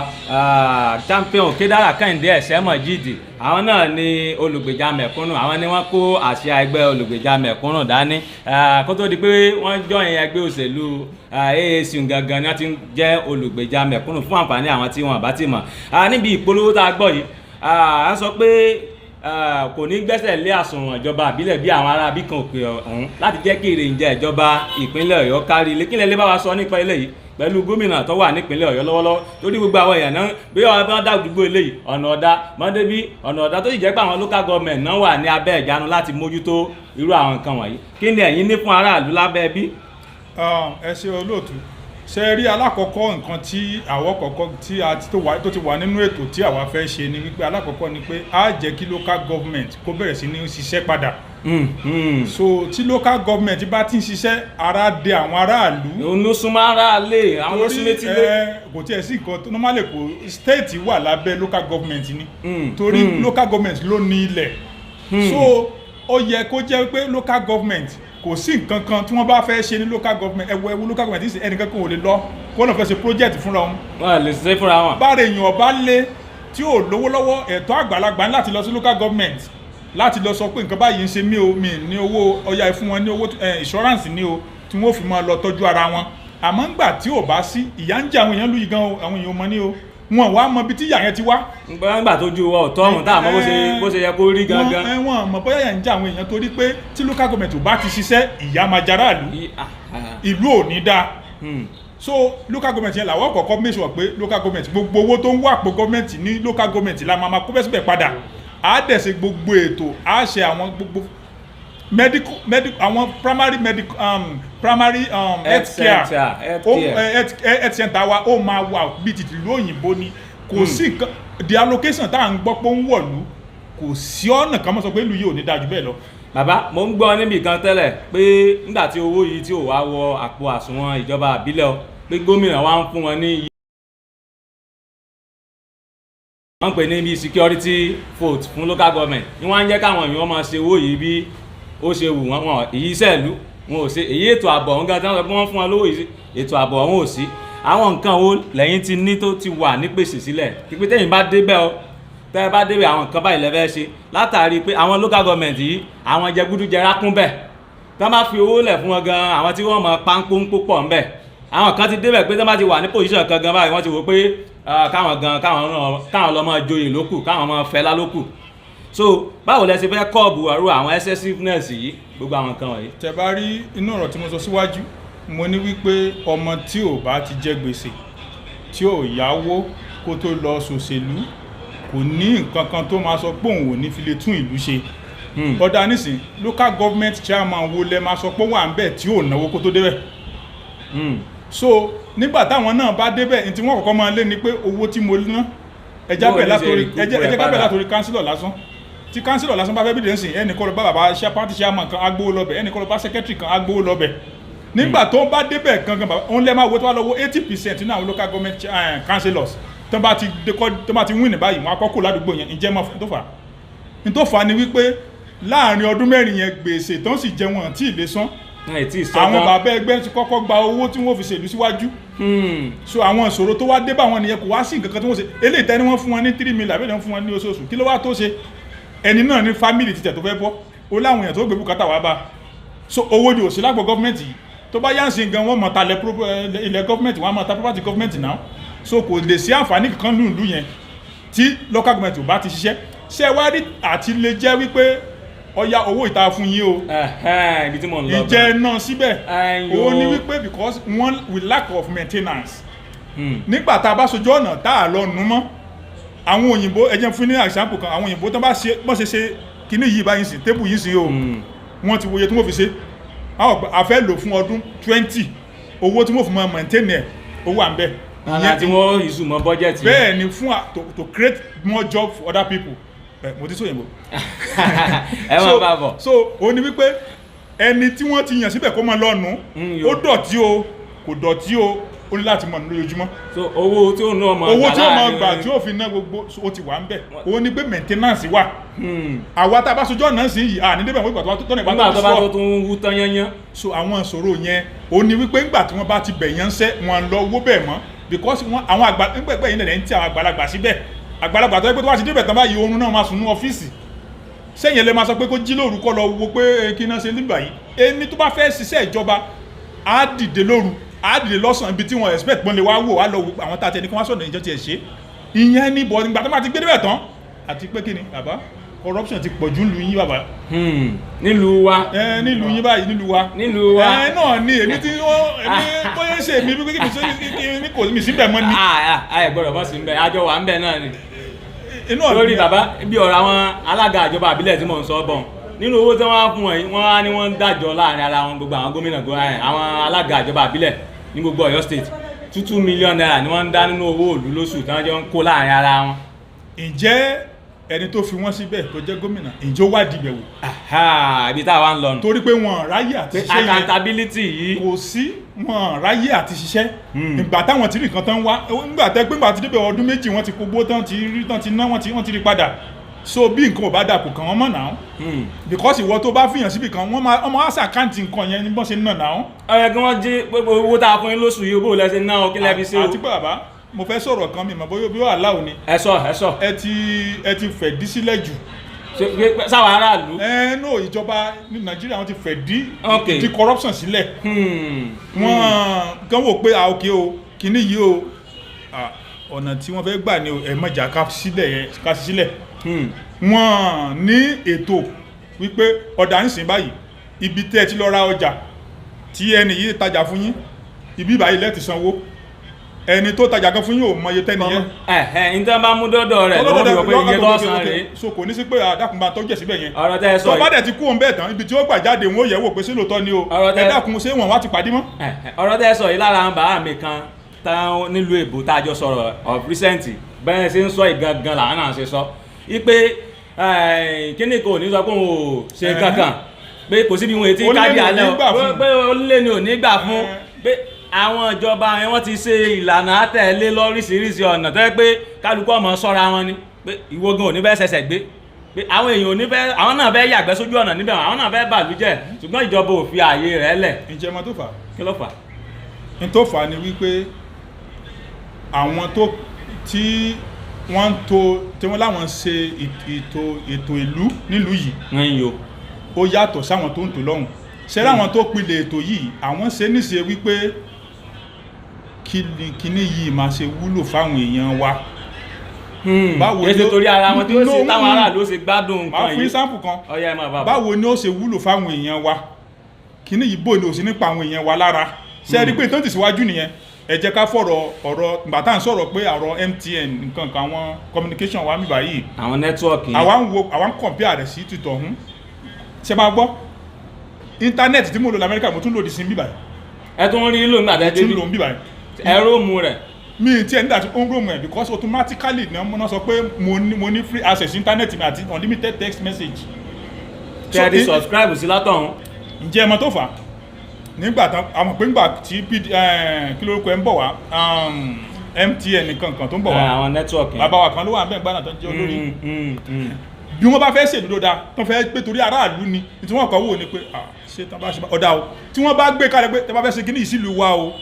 champion Òkèdèrà Kehinde Mojeed àwọn náà ni olùgbèjà mẹ̀kúnnù àwọn ni wọ́n kó àsíá ẹgbẹ́ olùgbèjà mẹ̀kúnnù dání kó tó di pé wọ́n jọyìn ẹgbẹ́ òṣèlú AAC gangan ni wọ́n ti ń jẹ́ olùgbèjà mẹ̀kúnnù fún àǹfààní àwọn tí wọ́n bá ti mọ̀ níbi ìpolówó tá a gbọ́ yìí a sọ pé kò ní gbẹ́sẹ̀ lé àsùnwọ̀n ìjọba àbílẹ̀ bí àwọn ará bí kan òkè ọ̀hún láti jẹ́ kí èrè ìjọba ìpínlẹ̀ Ọ̀yọ́ kárí ilé kílẹ̀ lè bá wa sọ nípa eléyìí pẹ̀lú gómìnà tó wà nípínlẹ̀ Ọ̀yọ́ lọ́wọ́lọ́wọ́ torí gbogbo àwọn èèyàn náà bí wọ́n bá dá àdúgbò eléyìí ọ̀nà ọ̀dá mọ́débí ọ̀nà ọ̀dá tó sì jẹ́ pé àwọn local government náà wà ní abẹ́ ìjánu láti mójútó irú àwọn nǹkan wọ̀nyí kí ni ẹ̀yin ní fún aráàlú lábẹ́ bí. ẹ ṣe olóòtú ṣe rí alákọ̀ọ́kọ́ nǹkan tí àwọ̀ kọ̀ọ̀kan tí tó ti wà nínú ètò tí àwa fẹ́ ṣe ni wípé alákọ̀ọ́kọ́ ni pé á jẹ́ kí local government kó bẹ̀rẹ̀ sí ní ṣiṣẹ́ padà. So tí local government bá ti ń ṣiṣẹ́ ara dé àwọn aráàlú. òun ló súnmọ́ aráàlú àwọn ló súnmọ́ etí lé. kò tiẹ̀ sí nǹkan tó normally kò state wà lábẹ́ local government ni torí local government ló ní ilẹ̀. So ó yẹ kó jẹ́ pé local government kò sí nǹkan kan tí wọ́n bá fẹ́ ṣe ní local government ẹwọ local government ní ẹnìkan kan ò lè lọ kó náà fẹ́ ṣe project fúnra wọn. wọ́n lè ṣe fúnra wọn. bára èèyàn bá lé tí ò lówó lọ́wọ́ ẹ̀tọ́ àgbàlagbà láti lọ sí local government láti lọ sọ pé nǹkan báyìí ń ṣe mí o mi ní owó ọya fún wọn ní owó insurance ní o tí wọ́n fi máa lọ tọ́jú ara wọn àmọ́ ńgbà tí ò bá sí ìyà ń jẹ àwọn èèyàn lùyìí gan o àwọn èèyàn mọ ní o wọn wá mọ ibi tí ìyà yẹn ti wá. nígbà tó ju ọ̀tọ̀ ọ̀hún tá a mọ bó ṣe yẹ kó rí gangan. wọn mọ bóyá ìyà ń jẹ àwọn èèyàn torí pé tí local government ò bá ti ṣiṣẹ́ ìyà máa jara ìlú ò ní dáa. So local government yẹn làwọn kọ̀ọ̀kan make sure pé local government gbogbo owó tó ń wà pé government ní local government la máa kó bẹ́sẹ̀ padà á dẹ̀ ṣe gbogbo ètò á ṣe àwọn gbogbo medical àwọn primary health center wa ó máa wà bí títí lóyìnbó ni kò sí nǹkan the allocation tá à ń gbọ́ pé ó ń wọ̀lú kò sí ọ̀nà kan mọ́ sọ pé ìlú yìí ò ní dájú bẹ́ẹ̀ lọ. bàbá mo ń gbọ́ níbi kan tẹ́lẹ̀ pé nígbà tí owó yìí tí ò wá wọ àpò àsùnwọ̀n ìjọba àbílẹ̀ pé gómìnà wa ń fún wọn ní wọ́n pè ní bí security vote fún local government ní wọ́n ń jẹ́ káwọn èèyàn máa ṣe owó yìí bí ó ṣe wù wọ́n èyí ìṣẹ̀lú wọn ò ṣe èyí ètò ààbò ọ̀hún gan tí wọ́n sọ pé wọ́n fún wọn lówó ètò ààbò ọ̀hún ò sí àwọn nǹkan wo lẹ́yìn ti ní tó ti wà nípèsè sílẹ̀ pípé tẹ́yìn bá débẹ̀ o tẹ́ ẹ bá débẹ̀ àwọn nǹkan báyìí lẹ́fẹ́ ṣe látàrí pé àwọn local government yìí àwọn jẹgúdújẹrá kún bẹ̀ tí wọ́n bá fi owó lẹ̀ fún wọn gan àwọn tí wọ́n mọ páńpó pọ̀ ń bẹ̀ àwọn kan ti débẹ̀ pé tí wọ́n bá ti wà ní position kan gan báyìí wọ́n ti wò pé káwọn lọ máa joyè lókù káwọn máa fẹ́lá lókù so báwo lẹ ṣe fẹ́ kọ́ọ̀bù àrùn àwọn excessiveness yìí gbogbo àwọn nǹkan wọ̀nyí. tẹ́ bá rí inú ọ̀rọ̀ tí mo sọ síwájú mo ní wípé ọmọ tí ò bá ti jẹ gbèsè tí ò yáwó kó tó lọ ṣòṣèlú kò ní nǹkan kan tó máa sọ pé òun ò ní fi lè tún ìlú ṣe ọ̀dà nísìn local government chairman wo lẹ máa sọ pé wà ń bẹ̀ tí ò náwó kó tó débẹ̀ so nígbà táwọn náà bá débẹ̀ ní tí wọ́n kọ́kọ́ máa lé ni pé owó tí mo ná ẹjẹ́ kábẹ̀ látòrí kánsílọ̀ lásán tí kánsílọ̀ lásán bá fẹ́ bídẹ̀ ń sìn ẹnì kọ́ lọ bá bàbá pàtí chairman kan agbówó lọ́bẹ̀ ẹnì kọ́ lọ bá secretary kan agbówó lọ́bẹ̀ nígbà tó bá débẹ̀ gangan bàbá òun lẹ́ máa wo tó bá lọ́wọ́ 80% nínú àwọn local government councillors tó bá ti win ní báyìí wọn akọ́kọ́ ládùúgbò yẹn ìjẹ́ mọ́ tó fà ní wípé láàrin ọdún mẹ́rin yẹn gbèsè tó ń sì jẹ wọn tí ì lè san àwọn bàbá ẹgbẹ́ ti kọ́kọ́ gba owó tí wọ́n fi ṣèlú síwájú so àwọn ìṣòro tó wá dé bá wọn nìyẹn kò wá sí nǹkan kan tí wọ́n ṣe eléyìí tẹ́ni wọ́n fún wọn ní 3 million àbẹ́ni wọ́n fún wọn ní oṣooṣù kí ló wá tó ṣe ẹni náà ní family títẹ̀ tó fẹ́ bọ́ ó láwọn èèyàn tó gbé bùkátà wá bá so owó ni òsì lágbo gọ́ọ̀mẹ̀ntì yìí tó bá yánsìn gan wọ́n mọ̀ ta ilẹ̀ gọ́ọ̀mẹ̀ntì wọ́n mọ̀ ta property gọ́ọ̀mẹ̀ntì náà so kò lè sí àǹfààní kankan lùlù yẹn tí local government ò bá ti ṣiṣẹ́ ṣé wá rí àti lè jẹ́ wípé ọya owó ìta fún yín o ibi tí mo ń lọ ìjẹ náà síbẹ̀ òun ni wípé because one with lack of maintenance nígbà tá a bá sojú ọ̀nà tá a lọ nù mọ́ àwọn òyìnbó ẹjẹ́ fún ní example kan àwọn òyìnbó tó bá ṣe kíní yìí báyìí sí tébù yìí sí o wọ́n ti wòye tí wọ́n fi ṣe a fẹ́ lò fún ọdún 20 owó tí wọ́n fi máa maintain ẹ̀ owó à ń bẹ̀ àti wọ́n ìsúnmọ́ budget bẹ́ẹ̀ ni fún to create more job for other people mo ti sọ òyìnbó ẹ máa bá bọ̀ so ó ní wípé ẹni tí wọ́n ti yàn síbẹ̀ kó máa lọ́nu ó dọ̀tí o kò dọ̀tí o ó ní láti mọ̀ lójoojúmọ́ so owó tí ó ná ọmọ owó tí ó máa gbà tí ó fi ná gbogbo ó ti wà ń bẹ̀ ó ní pé maintenance wà àwa tá a bá sojú ọ̀nà sí yìí à ní débẹ̀ wọ́n ìgbà tó tọ́nà ìgbà tó bá tó tún wú tán yányán so àwọn ìṣòro yẹn ó ní wípé ńgbà tí wọ́n bá ti bẹ̀ yẹn ń sẹ́ wọn lọ owó bẹ̀ mọ́ because àwọn àgbà ńgbẹ̀gbẹ̀ yìí lẹ̀ ń tí àwọn àgbàlagbà síbẹ̀ àgbàlagbà tó yẹ pé tó wá ti débẹ̀ tán báyìí oorun náà máa sùn ní ọ́fíìsì sẹ́yìn lè máa sọ pé kó jí lóru kọ́ lọ wo pé kí náà ṣe nígbà yìí ẹni tó bá fẹ́ ṣiṣẹ́ ìjọba á dìde lóru á dìde lọ́sàn ibi tí wọ́n expect pọ́n lè wá wò á lọ wo àwọn tá a tẹ ní kí wọ́n sọ̀rọ̀ ìjọ tiẹ̀ ṣe ìyẹn ní bọ̀ nígbà tó máa ti gbé débẹ̀ tán àti pé kí ni bàbá corruption ti pọ̀jù nílùú yín bàbá. nílùú wa. nílùú yín báyìí nílùú wa. nílùú wa. náà ni èmi tí bóyá ṣe mi bí kò mi sí bẹ̀ mọ́ ni. ẹ gbọ́dọ̀ bọ́ sí bẹ̀ àjọ wà ń bẹ̀ náà ni. lórí bàbá bí ọ̀rọ̀ àwọn alága ìjọba àbílẹ̀ tí mò ń sọ bọ̀ nínú owó tí wọ́n á fún wọn yìí wọ́n á ní wọ́n ń dájọ́ láàrin ara wọn gbogbo àwọn gómìnà àwọn alága ìjọba àbílẹ̀ ní gbogbo Ọ̀yọ́ state 2 million naira ni wọ́n ń dá nínú owó òlú lóṣù tí wọ́n jọ ń kó láàrin ara wọn. ǹjẹ́ ẹni tó fi wọ́n síbẹ̀ tó jẹ́ gómìnà ǹjẹ́ ó wádìí bẹ̀ wò. ibi táwa ń lọ nù. torí pé wọn ráyè àti ṣiṣẹ́ yẹn accountability yìí kò sí wọn ráyè àti ṣiṣẹ́. ìgbà táwọn tí nìkan tán wá nígbà tẹ́ pé nígbà tí débẹ̀ ọdún méjì wọ́n ti kó gbó tán ti ná wọ́n ti rí padà so bí nǹkan ò bá dà kò kàn wọ́n mọ̀ náà because ìwọ tó bá fìyàn síbì kan wọ́n máa ṣàkáǹtì nǹkan yẹn ní bọ́n ṣe ń nà náà. ọ̀rẹ́ kí wọ́n jí gbogbo owó tá a fún yín lóṣù yìí bó lẹ́sẹ̀ náà ó kí lẹ́bi sí o. àti pé bàbá mo fẹ́ sọ̀rọ̀ kan mi mọ̀ bóyá bí ó àláò ni. ẹ sọ. ẹ ti fẹ̀ dí sílẹ̀ jù. sáwọn aráàlú. no ìjọba ní Nàìjíríà wọ́n ti fẹ̀ dí corruption sílẹ̀. wọ́n kàn wò pé òkè o kìíní yìí o ọ̀nà tí wọ́n fẹ́ gbà ní ẹ̀mọ́jà ká sílẹ̀. Wọ́n ní ètò wípé ọ̀dà ń sìn báyìí ibi tẹ́ ẹ ti lọ ra ọjà tí ẹni yìí tajà fún yín ibi báyìí lẹ́ẹ̀tì sanwó ẹni tó tajà kan fún yín ò mọ iye tẹ́ni yẹn. ní tí wọ́n bá mú dọ́dọ̀ rẹ̀ lọ́wọ́ yọ pé iye tó san rèé. so kò ní sí pé àdàkùnbà tó jẹ̀ síbẹ̀ yẹn. ọ̀rọ̀ tẹ́ ẹ sọ yìí. tó bá dẹ̀ ti kú òun bẹ́ẹ̀ tán ibi tí ó gbà jáde wọn ó yẹ̀ wò pé sí lóòótọ́ ni o ẹ dákun ṣé wọn wá ti pàdé mọ́. ọ̀rọ̀ tẹ́ ẹ sọ yìí lára àwọn bàbá mi kan táwọn nílùú èbó tá a jọ sọ̀rọ̀ of recent bẹ́ẹ̀ ṣe ń sọ ìgangan làwọn náà ṣe sọ wípé kíní kò ní sọ pé òun ò ṣe kankan pé kò síbi wọn etí káàdì alẹ́ o pé olè ni ò ní gbà fún pé àwọn ìjọba yẹn wọ́n ti ṣe ìlànà àtẹ̀lé lóríṣiríṣi ọ̀nà tó yẹ pé kálukú ọmọ ṣọ́ra wọn ni pé ìwógun ò ní fẹ́ ṣẹ̀ṣẹ̀ gbé pé àwọn èèyàn ò ní fẹ́ àwọn náà fẹ́ yàgbẹ́ sójú ọ̀nà níbẹ̀ àwọn náà fẹ́ bàlújẹ́ ṣùgbọ́n ìjọba ò fi ààyè rẹ̀ lẹ̀. ǹjẹ́ mo tó fà á. kí ló fà á. n tó fà á ni wípé àwọn tí wọ́n tí wọ́n láwọn ṣe ètò ìlú nílùú yìí ó yàtọ̀ sáwọn tó ń tò lọ́hùn ṣe láwọn tó pilẹ̀ ètò yìí àwọn ṣe níṣe wípé kíní yìí máa ṣe wúlò fáwọn èèyàn wa. báwo ni torí ara wọn tí ó ṣe táwọn aráàlú ṣe gbádùn nǹkan yìí. máa fún ìsáǹpù kan báwo ni ó ṣe wúlò fáwọn èèyàn wa kíní yìí bò ní òsì nípa àwọn èèyàn wa lára ṣe rí pé tó ń tẹ̀síwájú nìyẹn ẹ jẹ́ ká ọ̀rọ̀ bàtà ń sọ̀rọ̀ pé àrọ̀ MTN nǹkan kan àwọn communication wa mi báyìí àwọn nẹ́tíwọ̀kì yẹn àwọn compare rẹ̀ sí títọ̀ ọ̀hún ṣe máa gbọ́ íńtánẹ́ẹ̀tì tí mo lò lamẹ́ríkà mo tún lò di sí bíbáyìí ẹ tún rí lò nígbà tẹ́ débi tún lò ń bíbáyìí ẹ róòmù rẹ̀ mi tí ẹ nígbà tí ó ń róòmù ẹ̀ because automatically ni wọ́n sọ pé mo ní free access íńtánẹ́ẹ̀tì mi àti unlimited text message. kí ẹ ti subscribe sí látọ̀hún. ǹjẹ́ ẹ mọ̀ tó fà á nígbà tán àwọn pé ńgbà tí kí lórúkọ ẹ ń bọ̀ wá MTN nìkan kan tó ń bọ̀ wá àwọn nẹ́tíwọ̀kì bàbá wa kan ló wà ń bẹ̀ gbàdàn tó ń jẹ́ olórí bí wọ́n bá fẹ́ ṣèlú dáa tó fẹ́ pé torí aráàlú ni tí wọ́n kọ́ wò ní pé ṣé tán bá ṣe ọ̀dà o tí wọ́n bá gbé kalẹ̀ pé tẹ́ bá fẹ́ ṣe kíní ìsìlú wa o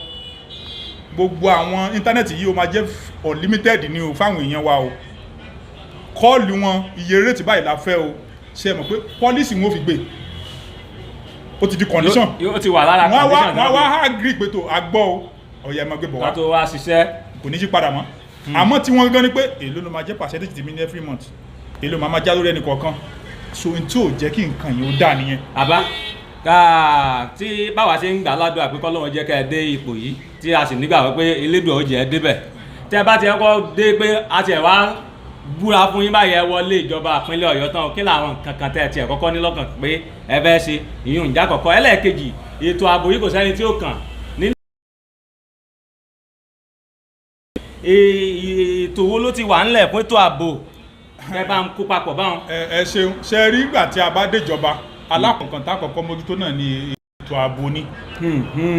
gbogbo àwọn íńtánẹ́ẹ̀tì yìí o máa jẹ́ unlimited ni o fáwọn èèyàn wa o kọ́ọ̀lù wọn iye rate báyìí la fẹ́ o ṣe mọ̀ pé pọ́lísì wọn ò fi gbé ó ti di condition yóò ti wà lára condition náà wọ́n wá agree pé tó agbọ́ o ọ̀yà ẹ̀ máa gbé bọ̀ wá ká tó wá ṣiṣẹ́ kò ní yí padà mọ́ àmọ́ tí wọ́n gán ni pé èló ló máa jẹ́ percentage tèmi ní every month èló máa já lórí ẹnì kọ̀ọ̀kan so n tí ò jẹ́ kí nǹkan yìí ó dà nìyẹn. àbá tí báwa ṣe ń gbà ládùn àpékọ́ lọ́wọ́ jẹ́ ká ẹ dé ipò yìí tí a sì nígbà pé elédùn ọ̀jẹ̀ ẹ débẹ̀ tẹ́ bá ti kọ́ dé pé a ti ẹ̀ wá búra fún yín báyẹn wọlé ìjọba ìpínlẹ̀ Ọ̀yọ́ tán kí làwọn nǹkan kan tẹ́ ẹ tiẹ̀ kọ́kọ́ ní lọ́kàn pé ẹ fẹ́ ṣe ìyún ìjà kọ̀kọ́ ẹlẹ́ẹ̀kejì ètò ààbò yìí kò sẹ́ni tí ó kàn ètò wo ló ti wà ńlẹ̀ fún ètò ààbò ẹ bá ń kó papọ̀ báwọn. ẹ ṣeun ṣe rí ìgbà tí a bá déjọba alákọ̀ọ́kan tá àkọ́kọ́ mójútó náà ni ètò ààbò ni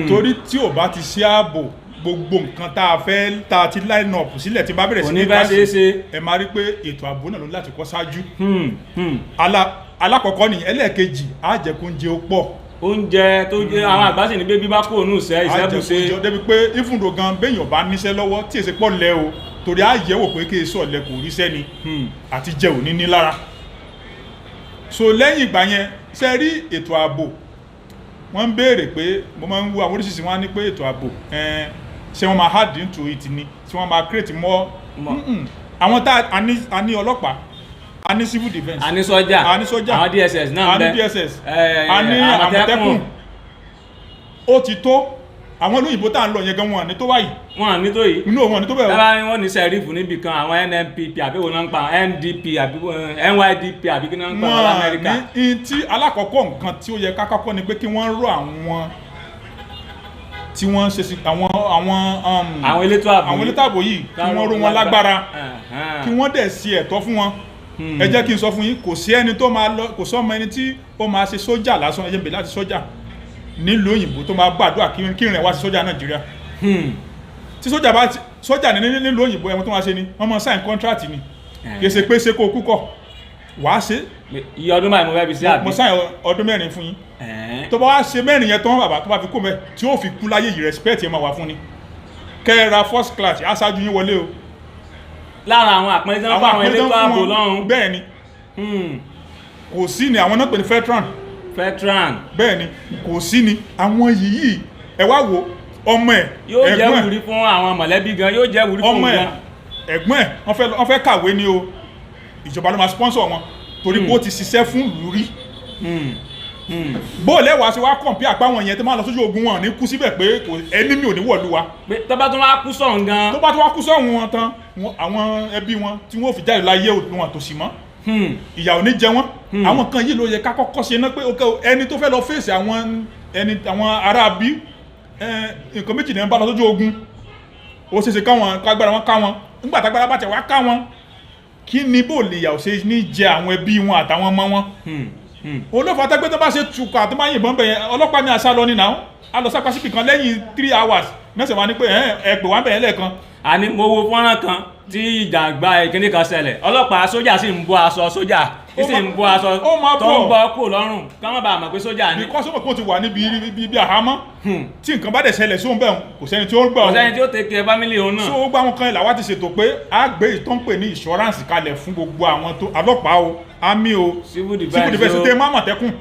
torí tí ò bá ti ṣe ààbò gbogbo nǹkan tá a fẹ́ tá a ti line up sílẹ̀ tí bá bẹ̀rẹ̀ sí ní káṣí ẹ máa rí pé ètò ààbò náà ló láti kọ́ ṣáájú alákọ̀ọ́kọ́ ni ẹlẹ́ẹ̀kejì á jẹ́ kó ń jẹ ó pọ̀ oúnjẹ tó jẹ àwọn àgbà sì ní bébí bá kó ònú ìṣẹ́ ìṣẹ́bùṣe àjẹkùnjọ débi pé ìfúndò gan béèyàn bá níṣẹ́ lọ́wọ́ tí èsì pọ̀ lẹ́ o torí á yẹ̀wò pé kí èso ọ̀lẹ kò ríṣẹ́ ni àti jẹ òní ní lára so lẹ́yìn ìgbà yẹn ṣe rí ètò ààbò wọ́n ń béèrè pé mo máa ń wo àwọn oríṣiríṣi wọn á ní pé ètò ààbò ṣé wọ́n máa hard into it ni tí wọ́n máa create more àwọn tá a ní ọlọ́pàá a ní civil defence, a ní sọ́jà, àwọn DSS náà ń bẹ, a ní DSS, a ní àmọ̀tẹ́kùn. Ó ti tó àwọn olóyìnbó tá à ń lọ yẹn gan wọn ní tó báyìí. Wọn ní tó yìí. Inú wọn ní tó bẹ́ẹ̀ o. Bẹ́ẹ̀ ni wọ́n ní sẹ́rífù níbi kan àwọn NNPP àbí wọn náà ń pa NDP àbí NYDP àbí kí náà ń pa wọn l'Amẹ́ríkà. Wọ́n ní tí alákọ̀ọ́kọ́ nǹkan tí ó yẹ ká kọ́kọ́ ni pé kí wọ́n rọ àwọn tí wọ́n ṣe sí àwọn elétò ààbò yìí kí wọ́n ró wọn lágbára kí wọ́n dẹ̀ sí ẹ̀tọ́ fún wọn. Ẹ jẹ́ kí n sọ fún yín, kò sí ẹni tó máa lọ, kò sọ́mọ ẹni tí ó máa ṣe sójà lásán, ẹjẹ́ ń bè láti sójà nílùú òyìnbó tó máa gbàdúrà kí rìn wá sí sójà Nàìjíríà. Tí sójà ní nílùú òyìnbó ẹ̀wọ̀n tó máa ṣe ni wọ́n máa sign contract ni, kì í ṣe pé ṣe kó kú kọ̀ wàá ṣe. Iye ọdún báyìí mo fẹ́ fi sí àbí. Mo sign ọdún 4 fún yín. Tó bá wá ṣe 4 yẹn tán bàbá tó bá fi kó mẹ́ tí ó fi kú láyé yìí respect yẹn máa wà fún ni. Kẹ́ra first class aṣáájú yín wọlé o. Lára àwọn àpẹẹrẹ tí wọ́n fún àwọn elétò ààbò lọ́run. Bẹ́ẹ̀ ni kò sí ni àwọn náà pè ní veteran. Bẹ́ẹ̀ ni kò sí ni àwọn yìí ẹ wá wo ọmọ ẹ̀ yóò jẹ́ wùrí fún àwọn mọ̀lẹ́bí gan, yóò jẹ́ wùrí fún ọmọ ẹ̀ ẹ̀gbọ́n ẹ̀ wọ́n fẹ́ kàwé ni o, ìjọba ló máa sponsor wọn torí bó ti ṣiṣẹ́ fún ìlú rí. Bó lẹ́wàá ṣe wá kọ̀ǹpí àpá wọn yẹn tó máa lọ sójú ogun wọn ní kú síbẹ̀ pé ẹni mi ò ní wọ̀lú wa. Tó bá tún wá kú sọ̀hún gan. Tó bá tún wá kú sọ̀hún wọn tán àwọn ẹbí wọn tí wọ́n fi jáde láyé wọn tó sì mọ́. Ìyà ò ní jẹ wọ́n. Àwọn kan yìí ló yẹ ká kọ́kọ́ ṣe ná pé ẹni tó fẹ́ lọ fèsì àwọn ará bí nǹkan méjì ní ń bá lọ sójú ogun. Ó ṣeéṣe kágbára wọn ká wọn. Nígbà tágbára bá tẹ̀ wá ká wọn, kí ni bó lè yà ò ṣe ní jẹ àwọn ẹbí wọn àtàwọn ọmọ wọn. Olófà tẹ́gbẹ́ tó bá ṣe tukọ̀ àti máa yìnbọn bẹ̀yẹn ọlọ́pàá ní àṣà lọ ní náà a lọ sápá sípì kan lẹ́yìn 3 hours mẹ́sàn-án wá ní pé ẹ̀pẹ̀ wá bẹ̀yẹn lẹ́ẹ̀kan. Àní mo wo fọ́nrán kan tí ìjàgbá ìkíní kan ṣẹlẹ̀, ọlọ́pàá sójà sì ń bọ́ aṣọ sójà sì ń bọ́ aṣọ tó ń bọ́ kò lọ́rùn ká má bàa mọ̀ pé sójà ni. Because ó ti wà níbi àhámọ́ tí nǹkan bá dẹ̀ ṣẹlẹ̀ sóun bẹ́ẹ̀ kò sẹ́ni tí ó gbà kò sẹ́ni tí ó tẹ̀kẹ́ fámílì òun náà. So gbá wọn kan ìlàwá ti ṣètò pé a gbé ìtàn pè ní insurance kalẹ̀ fún gbogbo àwọn tó ọlọ́pàá o army o civil defence tẹ́ má Àmọ̀tẹ́kùn.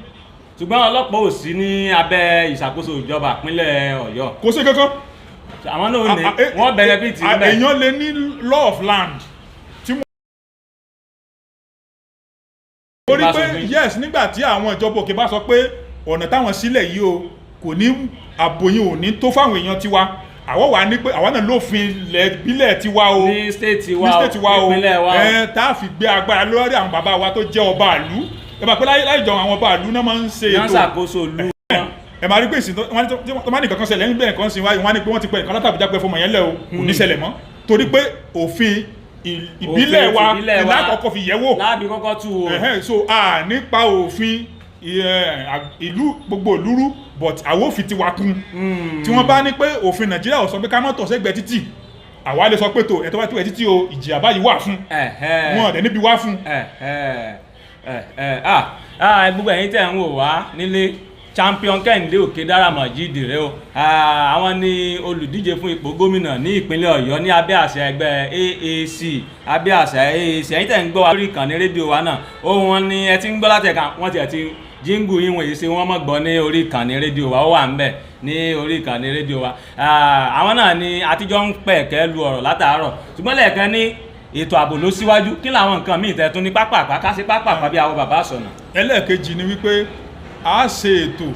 Ṣùgbọ́n ọlọ́pàá ò sí ní abẹ́ ìṣàkóso ìjọba ìpínlẹ̀ Ọ̀yọ́. Kò sí kankan. Àwọn náà ní wọ́n benefit níbẹ̀. Èèyàn lè ní law of land tí wọ́n. Torí pé yes nígbà tí àwọn ìjọba òkè bá sọ pé ọ̀nà táwọn sílẹ̀ yìí o kò ní àbòyìn ò ní tó fáwọn èèyàn tiwa, àwọn wà ní pé àwọn náà lófin ìbílẹ̀ tiwa o ní state wa o ìpínlẹ̀ wa o tá a fi gbé agbára lórí àwọn bàbá wa tó jẹ́ ọba ìlú. Ẹ bá pẹ́ láì jọ àwọn ọba ìlú náà máa ń ṣe ètò. Wọ́n ṣàkóso ìlú. Ẹ máa rí pé ìsìn tó máa ní kankan ṣẹlẹ̀ níbẹ̀ kan sí wáyé wọ́n á ní pé wọ́n ti pẹ́ nǹkan látàbíjá pé fọmọ yẹn lẹ̀ o kò ní ṣẹlẹ̀ mọ́ torí pé òfin ìbílẹ̀ wa ìlà àkọ́kọ́ fi yẹ̀ wò. Láàbí kọ́kọ́ tú o. So a nípa òfin ìlú gbogbo ìlúrú but àwọn òfin ti wà kún. Tí wọ́n bá ní pé òfin Nàìjíríà ò sọ pé ká má tọ̀ sẹ́gbẹ̀ẹ́ títì àwa lè sọ pé tó ẹ̀tọ́ bá tó ẹ̀ títì o ìjìyà báyìí wà fún wọn ọ̀dẹ̀ níbi wá fún. Gbogbo ẹ̀yin tẹ̀ ń wò wá nílé champion Kehinde Òkèdára Mojeed rẹ o, àwọn ni olùdíje fún ipò gómìnà ní ìpínlẹ̀ Ọ̀yọ́ ní abẹ́ àṣẹ ẹgbẹ́ AAC, abẹ́ àṣẹ AAC. Ẹ̀yin tẹ̀ ń gbọ́ wa lórí ìkànnì rédíò wa náà, ohun wọn ni ẹ ti ń gbọ́ látẹ̀ka wọ́n ti jíngù yín wọ̀nyí sí wọ́n mọ̀ gbọ́ ní orí ìkànnì rédíò wa, ó wà ń bẹ̀ ní orí ìkànnì rédíò wa. Àwọn náà ni àtijọ́ ń pẹ̀kẹ́ lu ọ̀rọ̀ látàárọ̀, ṣùgbọ́n lẹ́ẹ̀kan ní ètò ààbò ló síwájú, kí làwọn nǹkan míì tẹ́ tún ní pápá ká sí pápá bí àwọn bàbá sọ̀nà. Ẹlẹ́ẹ̀kejì ni wípé a ṣe ètò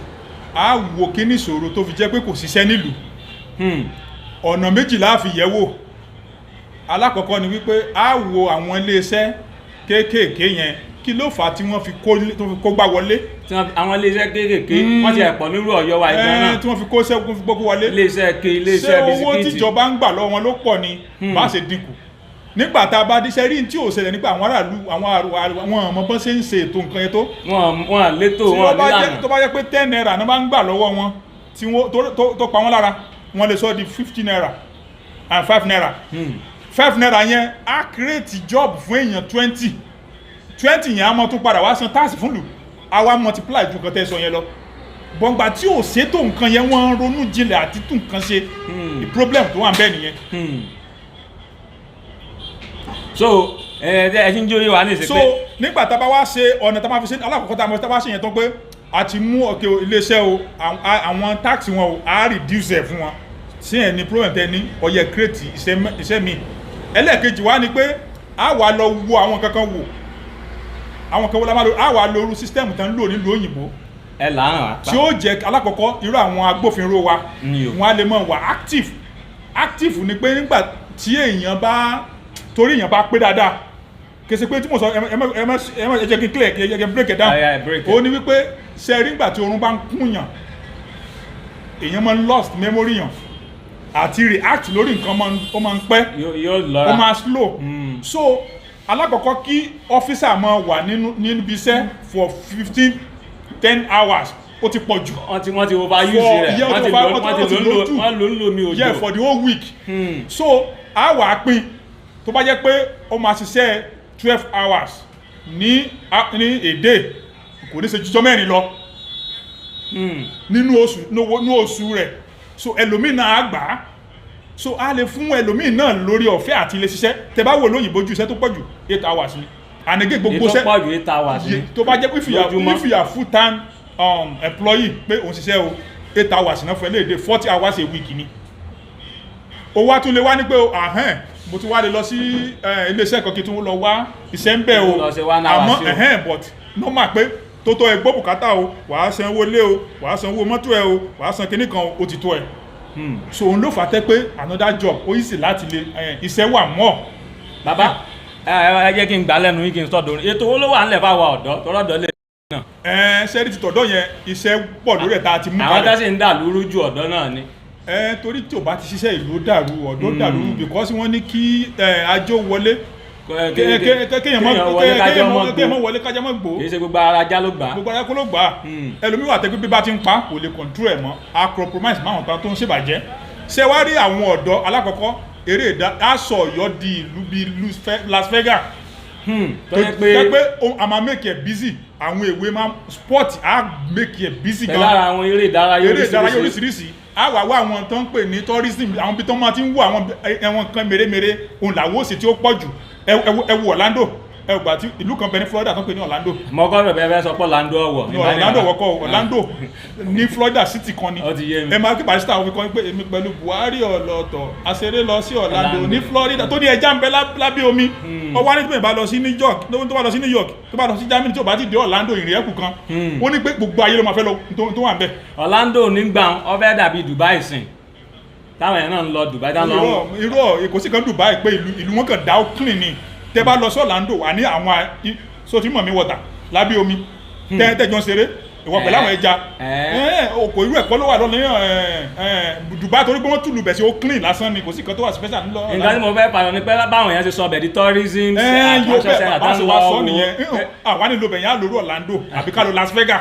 a wo kí ní ìṣòro tó fi jẹ́ pé kò ṣiṣẹ́ nílùú. Ọ̀nà méjì la fi yẹ̀ wò. Alákọ̀ọ́kọ́ ni wípé a wo àwọn iléeṣẹ́ kéékèèké yẹn kí ló fà á tí wọ́n fi kó gbá wọlé. Àwọn iléeṣẹ́ kéékèèké wọ́n ti ẹ̀pọ̀ nírú Ọ̀yọ́ wa ìgbà náà. Tí wọ́n fi kó gbogbo wọlé. Iléeṣẹ́ bisikíìtì. Ṣé owó tíjọba ń gbà lọ́wọ́ wọn ló pọ̀ ni bá ṣe dínkù? Nígbà tá a bá díṣẹ́ rí tí ò ṣẹlẹ̀ nípa àwọn aráàlú àwọn ọmọ bọ́n ṣe ń ṣe ètò nǹkan yẹn tó. Wọ́n létò wọn nílànà. Tó bá jẹ́ pé 10 naira náà bá ń gbà lọ́wọ́ wọn tí tó pa wọ́n lára wọ́n lè sọ di 50 naira and 5 naira. 5 naira yẹn á create job fún èèyàn 20 yẹn á mọ́ tún padà wá san táàsì fún lù á wá multiply ju nǹkan tẹ́ sọ yẹn lọ. Bọ̀ǹgbà tí ò ṣètò nǹkan yẹn wọ́n ronú jinlẹ̀ àti tún nǹkan ṣe problem tó wà ń bẹ́ẹ̀ nìyẹn. So ẹ̀sìn jórí wa ní ìsìn pé. So nígbà tá a bá wá ṣe ọ̀nà tá a máa fi ṣe alákọ̀ọ́kọ́ tá a bá ṣe yẹn tán pé a ti mú ọ̀kẹ́ iléeṣẹ́ o àwọn táàkì wọn o a reduce ẹ̀ fún wọn sí ẹ̀ ní problem tẹ́ ní ọyẹ create iṣẹ́ mi. Ẹlẹ́ẹ̀kejì wá ni pé a wà lọ wo àwọn kankan wò àwọn kan wọ́n la máa lo àwa lóru system tán lò nílùú òyìnbó ẹ láàrín àpá tí ó jẹ́ alákọ̀ọ́kọ́ irú àwọn agbófinró wa wọn á lè mọ̀ wà active ni pé nígbà tí èèyàn bá torí èèyàn bá pé dáadáa kèsì pé tí mo sọ ẹ jẹ́ kí clear ẹ jẹ́ break it down ó ní wípé ṣe rí nígbà tí oorun bá ń kúnyàn èèyàn máa ń lost memory yàn àti react lórí nǹkan ó máa ń pẹ́ ó máa slow so alákọ̀ọ́kọ́ kí ọ́físà máa wà níbi iṣẹ́ for 10 hours ó ti pọ̀ jù wọ́n ti overuse rẹ̀ wọ́n lò mi òjò yeah for the whole week so a wà pín tó bá jẹ́ pé ó máa ṣiṣẹ́ 12 hours ní èdè kò ní ṣe jíjọ́ mẹ́rin lọ nínú oṣù rẹ̀ so ẹlòmíì náà gbà á so a lè fún ẹlòmíì náà lórí ọ̀fẹ́ àti ilé ṣiṣẹ́ tẹ bá wò lóyìnbó ju iṣẹ́ tó pọ̀jù 8 hours ni ànigé gbogbo ṣẹ́ tó pọ̀jù 8 hours ni tó bá jẹ́ if you are full time employee pé òun ṣiṣẹ́ o 8 hours náà fẹ́ léde 40 hours a week ni ó wá tún lè wá ní pé mo ti wá lè lọ sí iléeṣẹ́ kan kí tún lọ wá iṣẹ́ ń bẹ̀ o àmọ́ but normal pé tó tọ́ ẹgbọ́ bùkátà o wàá san owó lé o wàá san owó mọ́tò ẹ o wàá san kinní kan ó ti tó ẹ so òun ló fà tẹ́ pé another job ó yìí sì láti lè iṣẹ́ wà mọ́. bàbá ẹ jẹ́ kí n gbà lẹ́nu yìí kí n sọ́dọ̀ ètò owó ló wà ńlẹ̀ fáwọn ọ̀dọ́ tọ́lọ́dọ̀ lè náà. ṣẹ́rí ti tọ̀dọ̀ yẹn iṣẹ́ pọ̀ lórí ẹ̀ tá a ti mú kalẹ̀. àwọn tá sì ń dà lóru ju ọ̀dọ́ náà ni. torí tí o bá ti ṣiṣẹ́ ìlú dàrú ọ̀dọ́ dàrú because wọ́n ní kí ajó wọlé kéèyàn mọ́ wọlé kájá mọ́ gbó. kì í ṣe gbogbo ara ajá ló gbà. gbogbo ara kó ló gbà. ẹlòmíì wà tẹ́gbẹ́ bí bá ti ń pa kò lè control ẹ̀ mọ́ a compromise máa ń tán tó ń ṣèbàjẹ́. ṣé wàá rí àwọn ọ̀dọ́ alákọ̀ọ́kọ́ eré aṣọ Ọ̀yọ́ di ìlú bíi Las Vegas. tó jẹ́ pé a máa make it busy àwọn èwe máa sport á make it busy gan. lára àwọn eré ìdárayá oríṣiríṣi a wà wá àwọn tó ń pè ní tourism àwọn bí tó máa ti ń wo àwọn ẹwọn kan mèremère òun làwọ̀ òsì tí ó pọ̀ jù ẹ wo Orlando ẹ gbà tí ìlú kan bẹ ní Florida tó ń pè ní Orlando. mọ́kọ́ rẹ̀ bẹ́ẹ̀ sọ pé Orlando ọ̀wọ̀. Orlando wọ́kọ̀ Orlando ní Florida city kan ni ẹ máa kí barista òfin kan pé èmi pẹ̀lú Buhari ọ̀lọ́tọ̀ àṣeré lọ sí Orlando ní Florida tó ní ẹja ń bẹ lábẹ́ omi ọwọ́ ní tí mo bá lọ sí New York tó bá lọ sí New York tó bá lọ sí Germany tó bá ti dé Orlando ìrìn ẹ̀kú kan ó ní pé gbogbo ayé ló máa fẹ́ lọ tó wà ń bẹ. Orlando nígbà ó fẹ́ dàbí Dubai sìn táwọn èèyàn náà ń lọ Dubai dáná. irọ́ èkó sì kan Dubai pé ìlú wọn kàn dá ó clean ni tẹ bá lọ sí Orlando wà ní àwọn sotimọ̀mí water lábẹ́ omi tẹ́jọ́ ń ṣeré ìwọ pẹ̀lú àwọn ẹja okò irú ẹ̀kọ́ ló wà lọ́nà Dubai torí pé wọ́n túlù bẹ̀ sí ó clean lásán ni kò sí kan tó wà special ńlọ. nǹkan tí mo fẹ́ pàdé ni pé báwọn èèyàn ti sọ bẹ̀ di tourism yóò bẹ̀ bá ṣe wá sọ nìyẹn àwa nílò bẹ̀ yẹn á lórí Orlando àbí ká lọ Las Vegas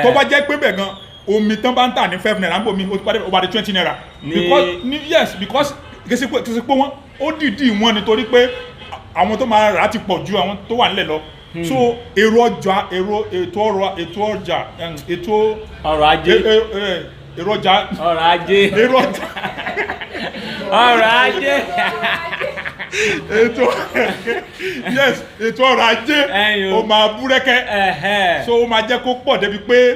tó bá jẹ́ pé bẹ̀ gan omi tán bá ń tà ní 5 naira ń bò mí ó ti 20 naira because kìí ṣe pé wọ́n ó dìídì wọn nítorí pé àwọn tó máa rà á ti pọ̀ ju àwọn tó wà nílẹ̀ lọ so ètò ọjà ètò ọrọ̀ ajé ètò ọrọ̀ ajé ó máa búrẹ́kẹ́ so ó máa jẹ́ kó pọ̀ débi pé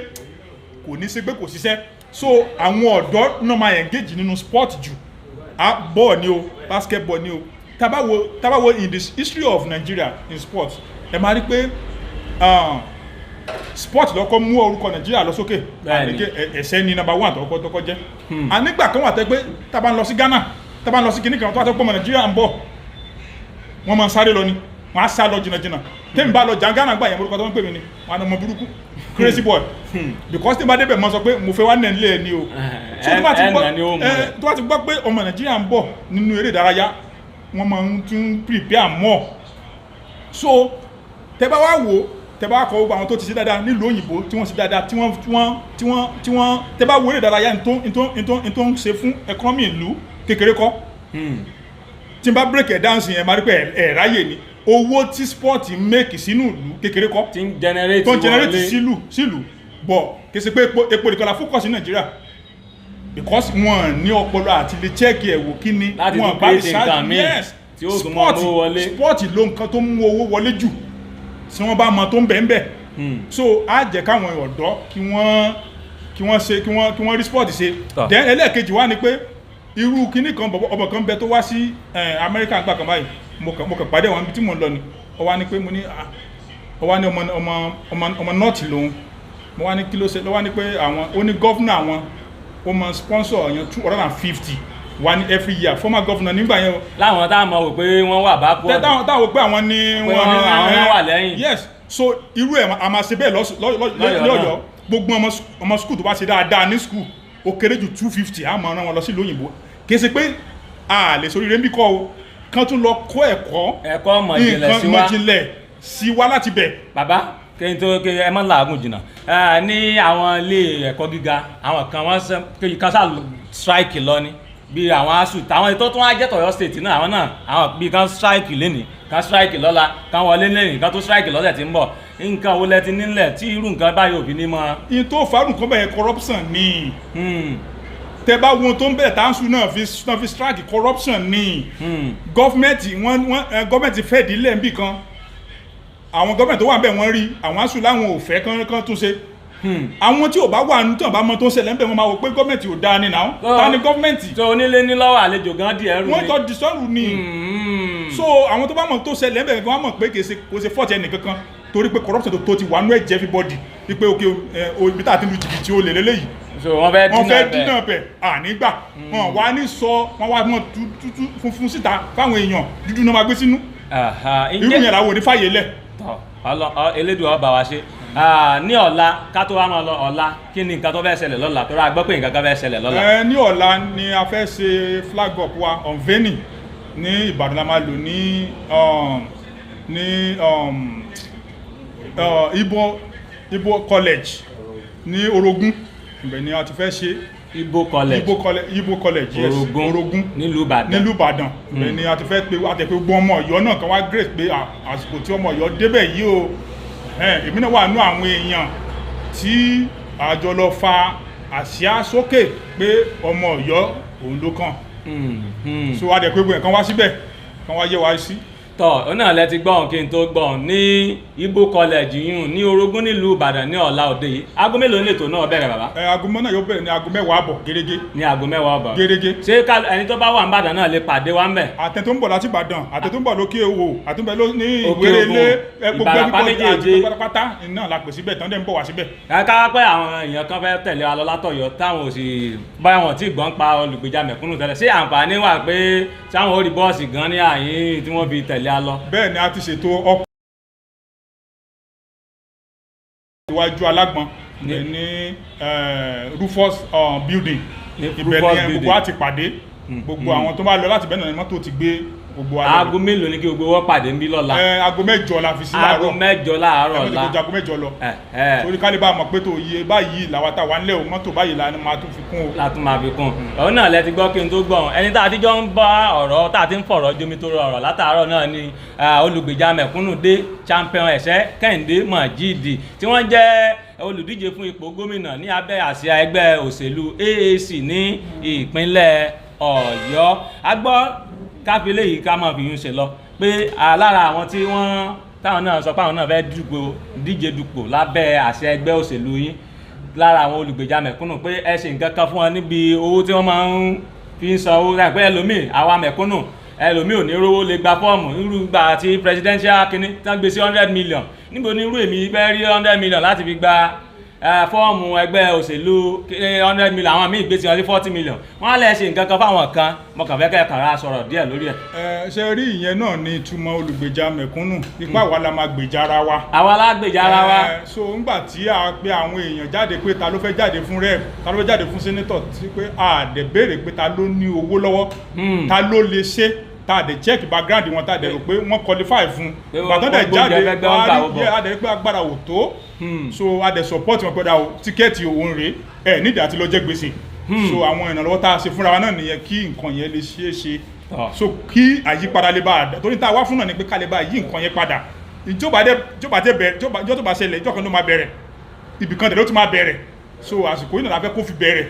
kò ní sí pé kò ṣiṣẹ́ so àwọn ọ̀dọ́ náà máa engage nínú sport jù ball ni o basketball ni o tabawo in the history of Nigeria in sports ẹ máa rí pé sport lọ́kọ́ mú orúkọ Nigeria lọ sókè ẹ̀ṣẹ́ ni number 1 tọ́kọ́ jẹ́ ànígbà kan wà tẹ́ pé tàbá ń lọ sí Ghana tàbá ń lọ sí kìnnìkan tó wà tẹ́ pọ́ mọ̀ Nigeria ń bọ̀ wọ́n máa sáré lọ ni wọ́n á sá lọ jìnnàjìnnà tẹ́mi bá lọ jà Ghana gbà yẹn orúkọ tó ń pè mí ni wọ́n á nà ọmọ burúkú crazy boy because tí n bá débẹ̀ mọ́ sọ pé mo fẹ́ wá nẹ̀ nílé ẹ̀ ni o so tó bá ti gbọ́ pé ọmọ Nigeria ń bọ̀ nínú eré ìdárayá wọ́n máa ń tún prepare more so tẹ́ bá wá wò tẹ́ bá kọ gbogbo àwọn tó ti ṣe dáadáa nílùú òyìnbó tí wọ́n ṣe dáadáa tí wọ́n tẹ́ bá wo eré ìdárayá n tó ń ṣe fún economy ìlú kékeré kọ́ tí n bá break ẹ̀ down sí yẹn máa rí pé ẹ̀ ráyè ni owó tí sport make sínú ìlú kékeré kọ́ tí ń generate sílùú bọ̀ kì í ṣe pé epo nìkan la focus ní Nàìjíríà because wọn ní ọpọlọ àti lè check ẹ̀ wò kí ni wọn bá lè ṣáájú yes sport ló nǹkan tó mú owó wọlé jù tí wọ́n bá mọ tó ń bẹ̀ ń bẹ̀ so á jẹ́ káwọn ọ̀dọ́ kí wọ́n rí sport ṣe then ẹlẹ́ẹ̀kejì wá ni pé irú kíní kan ọmọ kan bẹ tó wá sí Amẹ́ríkà gbà kan báyìí mo kàn pàdé wọn tí mo ń lọ ni ó wá ní pé mo ní ó wá ní ọmọ north lòun mo wá ní kí ló ṣe ló wá ní pé àwọn ó ní gọ́fúnà àwọn ó máa sponsor èèyàn 250 wá ní every year former governor nígbà yẹn o. láwọn táwọn mọ̀ wò pé wọ́n wà bá kú ọdún. táwọn wò pé àwọn ní àwọn wà lẹ́yìn. yes so irú ẹ̀ a máa ṣe bẹ́ẹ̀ lọ́yọ̀ọ́ gbogbo ọmọ school tó bá ṣe dáadáa ní school ó kéré jù 250 a máa rán wọn lọ sí ìlú òyìnbó kì í ṣe pé a lè sórí rẹ́ńbí kọ́ o kán tún lọ kọ́ ẹ̀kọ́ mọ̀jìnlẹ̀ sí wa láti bẹ̀. bàbá kí n tó kí ẹ má làágùn jìnnà ní àwọn ilé ẹ̀kọ́ gíga àwọn kan wọ́n kan sá strike lọ ni bí àwọn asu táwọn ètò tó wá jẹ́ tọ̀yọ́ state náà àwọn bí kan strike lénìí kan strike lọ́la kan wọlé lẹ́yìn kan tó strike lọ́sẹ̀ tí ń bọ̀ nǹkan wo lẹ ti nílẹ̀ tí irú nǹkan báyìí òfin ní mọ́. in tó farun kan bẹ́ẹ̀ corruption ni tẹ bá wọn tó ń bẹ̀rẹ̀ táǹsù náà fi strike corruption ni gọ́ọ̀mẹ̀ntì fẹ́ ìdílé níbì kan àwọn gọ́ọ̀mẹ̀ntì tó wà bẹ́ẹ̀ wọ́n rí àwọn asu láwọn ò fẹ́ kán tún ṣe àwọn tí ò bá wà ní tí wọn bá mọ tó ń ṣẹlẹ̀ ń bẹ̀ wọ́n máa wò pé gọ́ọ̀mẹ̀ntì ò dáa ni náà ta ni gọ́ọ̀mẹ̀ntì. tó onílé ní lọ́wọ́ àlejò gan díẹ̀ rú ni. wọ́n tọ́ di sọ́rù ni so àwọn tó bá mọ tó ṣẹlẹ̀ ń bẹ̀ wọ́n mọ̀ pé kò ṣe fọ́ọ̀tì ẹnì kankan torí pé corruption tó ti wà nú ẹ̀jẹ̀ everybody wípé òkè ibi tá a ti lu jìbìtì olè lélẹ́yìí wọ́n fẹ́ dínà bẹ̀ ànígbà wọn wá ní sọ wọn wá mọ tútú funfun síta fáwọn èèyàn dúdú náà máa gbé sínú irú yẹn làwọn ò ní fàyè lẹ̀. elédùn ọba wa ṣe ní ọ̀la ká tó wá máa lọ ọ̀la kí ni nǹkan tó fẹ́ ṣẹlẹ̀ lọ́la tó rà gbọ́ pé nǹkan kan fẹ́ ṣẹlẹ̀ lọ́la. ní ọ̀la ni a fẹ́ ṣe flag up wa unveiling ní Ìbàdàn la máa lò ní Ibo college ní Orogun ibẹ̀ ni a ti fẹ́ ṣe. Ibo college yes Orogun nílùú Ìbàdàn ibẹ̀ ni a ti fẹ́ pé àtẹ̀pẹ́ gbọ́ ọmọ Ọ̀yọ́ náà kan wá great pé àsìkò tí ọmọ Ọ̀yọ́ débẹ̀ yìí o èmi náà wà nú àwọn èèyàn tí àjọ lọ fa àsíá sókè pé ọmọ Ọ̀yọ́ òun ló kàn so àtẹ̀pẹ́ gbogbo ẹ̀ kan wá síbẹ̀ kan wá yẹ wá sí. tọ́ ọ náà lẹ ti gbọ́n kí n tó gbọ́n ní Ibo college yìí ní Orogun nílùú Ìbàdàn ní ọ̀la òde yìí aago mélòó ní ètò náà bẹ̀rẹ̀ bàbá. aago mọ́ náà yóò bẹ̀rẹ̀ ní aago 10 àbọ̀ gẹ́gẹ́. ní aago 10 àbọ̀ gẹ́gẹ́. ṣé ẹni tó bá wà ní Ìbàdàn náà lè pàdé wa ń bẹ̀. àtẹ tó ń bọ̀ láti Ìbàdàn àtẹ tó ń bọ̀ lókè Òwò àtúnbẹ̀ ní Ìgbérelé gbogbo pátá náà la pè síbẹ̀ tán dẹ̀ ń bọ̀ wá síbẹ̀. ká pẹ́ àwọn èèyàn kan fẹ́ tẹ̀lé wa lọ látọ̀yọ́ táwọn ò sì báyà wọn tí gbọ́n pa olùgbèjà mẹ̀kúnnù tẹ́lẹ̀ ṣé àǹfààní wà pé sáwọn ò rí bọ́ọ̀sì gan ní àyín tí wọ́n fi tẹ̀lé a lọ. bẹ́ẹ̀ ni a ti ṣètò ọkọ̀ iwájú alágbọ̀n ní Rufus building ìbẹ̀rẹ̀ gbogbo wa ti pàdé gbogbo àwọn tó bá lọ láti bẹ́ẹ̀ náà mọ́tò ti gbé gbogbo wa lọ. aago mélòó ni kí gbogbo wọn pàdé ń bí lọ́la. aago 8 la fi sí láàárọ̀. aago 8 láàárọ̀ la. aago 8 lọ. torí ká lè bá a mọ̀ pé tó iye báyìí làwọn tá wà ń lẹ̀ o mọ́tò báyìí la máa tún fi kún o. la tún máa fi kún òun náà lẹ ti gbọ́ kí n tó gbọ́ ẹni tá a ti jọ ń bá ọ̀rọ̀ tá a ti ń fọ̀rọ̀ jomi tó rọrọ̀ látàárọ̀ náà ni olùgbèjà mẹ̀kúnnù dé champion ẹ̀sẹ̀ Kehinde Mojeed tí wọ́n jẹ́ olùdíje fún ipò gómìnà ní abẹ́ àsíá ẹgbẹ́ òṣèlú AAC ní ìpínlẹ̀ Ọ̀yọ́. A gbọ́ káfílẹ̀ yìí ká máa fi yún ṣe lọ pé lára àwọn tí wọ́n táwọn náà sọ pé àwọn náà fẹ́ díje dupò lábẹ́ àsíá ẹgbẹ́ òṣèlú yín lára àwọn olùgbèjà mẹ̀kúnnù pé ẹ ṣe nǹkan kan fún wọn níbi owó tí wọ́n máa ń fi ń san owó láìpẹ́ ẹlòmíì àwa mẹ̀kúnnù ẹlòmíì ò ní rówó lè gba fọ́ọ̀mù irú gbà tí presidential kínní tán gbé sí 100 million níbo ni irú èmi bẹ́ẹ̀ rí 100 million láti fi gba fọ́ọ̀mù ẹgbẹ́ òṣèlú 100 million àwọn míì gbé sí wọn sí 40 million wọ́n á lè ṣe nǹkan kan fáwọn kan mo kàn fẹ́ kẹ́ kàrà sọ̀rọ̀ díẹ̀ lórí ẹ̀. ṣe rí ìyẹn náà ní ìtumọ̀ olùgbèjà mẹ̀kúnnù ipá wa la máa gbèjà ara wa. àwa la gbèjà ara wa. so ńgbà tí a pe àwọn èèyàn jáde pé ta ló fẹ́ jáde fún rep ta ló fẹ́ jáde fún senator tí pé a dẹ̀ béèrè pé ta ló ní owó lọ́wọ́ ta ló lè ṣe ta dẹ̀ check background wọn ta dẹ̀ rò pé wọ́n qualify fún gbàtàn dẹ̀ jáde a dẹ̀ pé agbára ò tó so a dẹ̀ support wọn pẹ̀lú tíkẹ́ẹ̀tì òun rèé nídìí àti lọ jẹ gbèsè so àwọn ìrànlọ́wọ́ tá a ṣe fúnra wa náà nìyẹn kí nǹkan yẹn lè ṣeé ṣe so kí àyípadà lè bá a dà torí tá a wá fún náà ni pé ká lè bá a yí nǹkan yẹn padà ìjọba tó bá ṣẹlẹ̀ ìjọ kan ló máa bẹ̀rẹ̀ ibì kan tẹ̀lé ó ti máa bẹ̀rẹ̀ so àsìkò yìí náà la fẹ́ kó fi bẹ̀rẹ̀.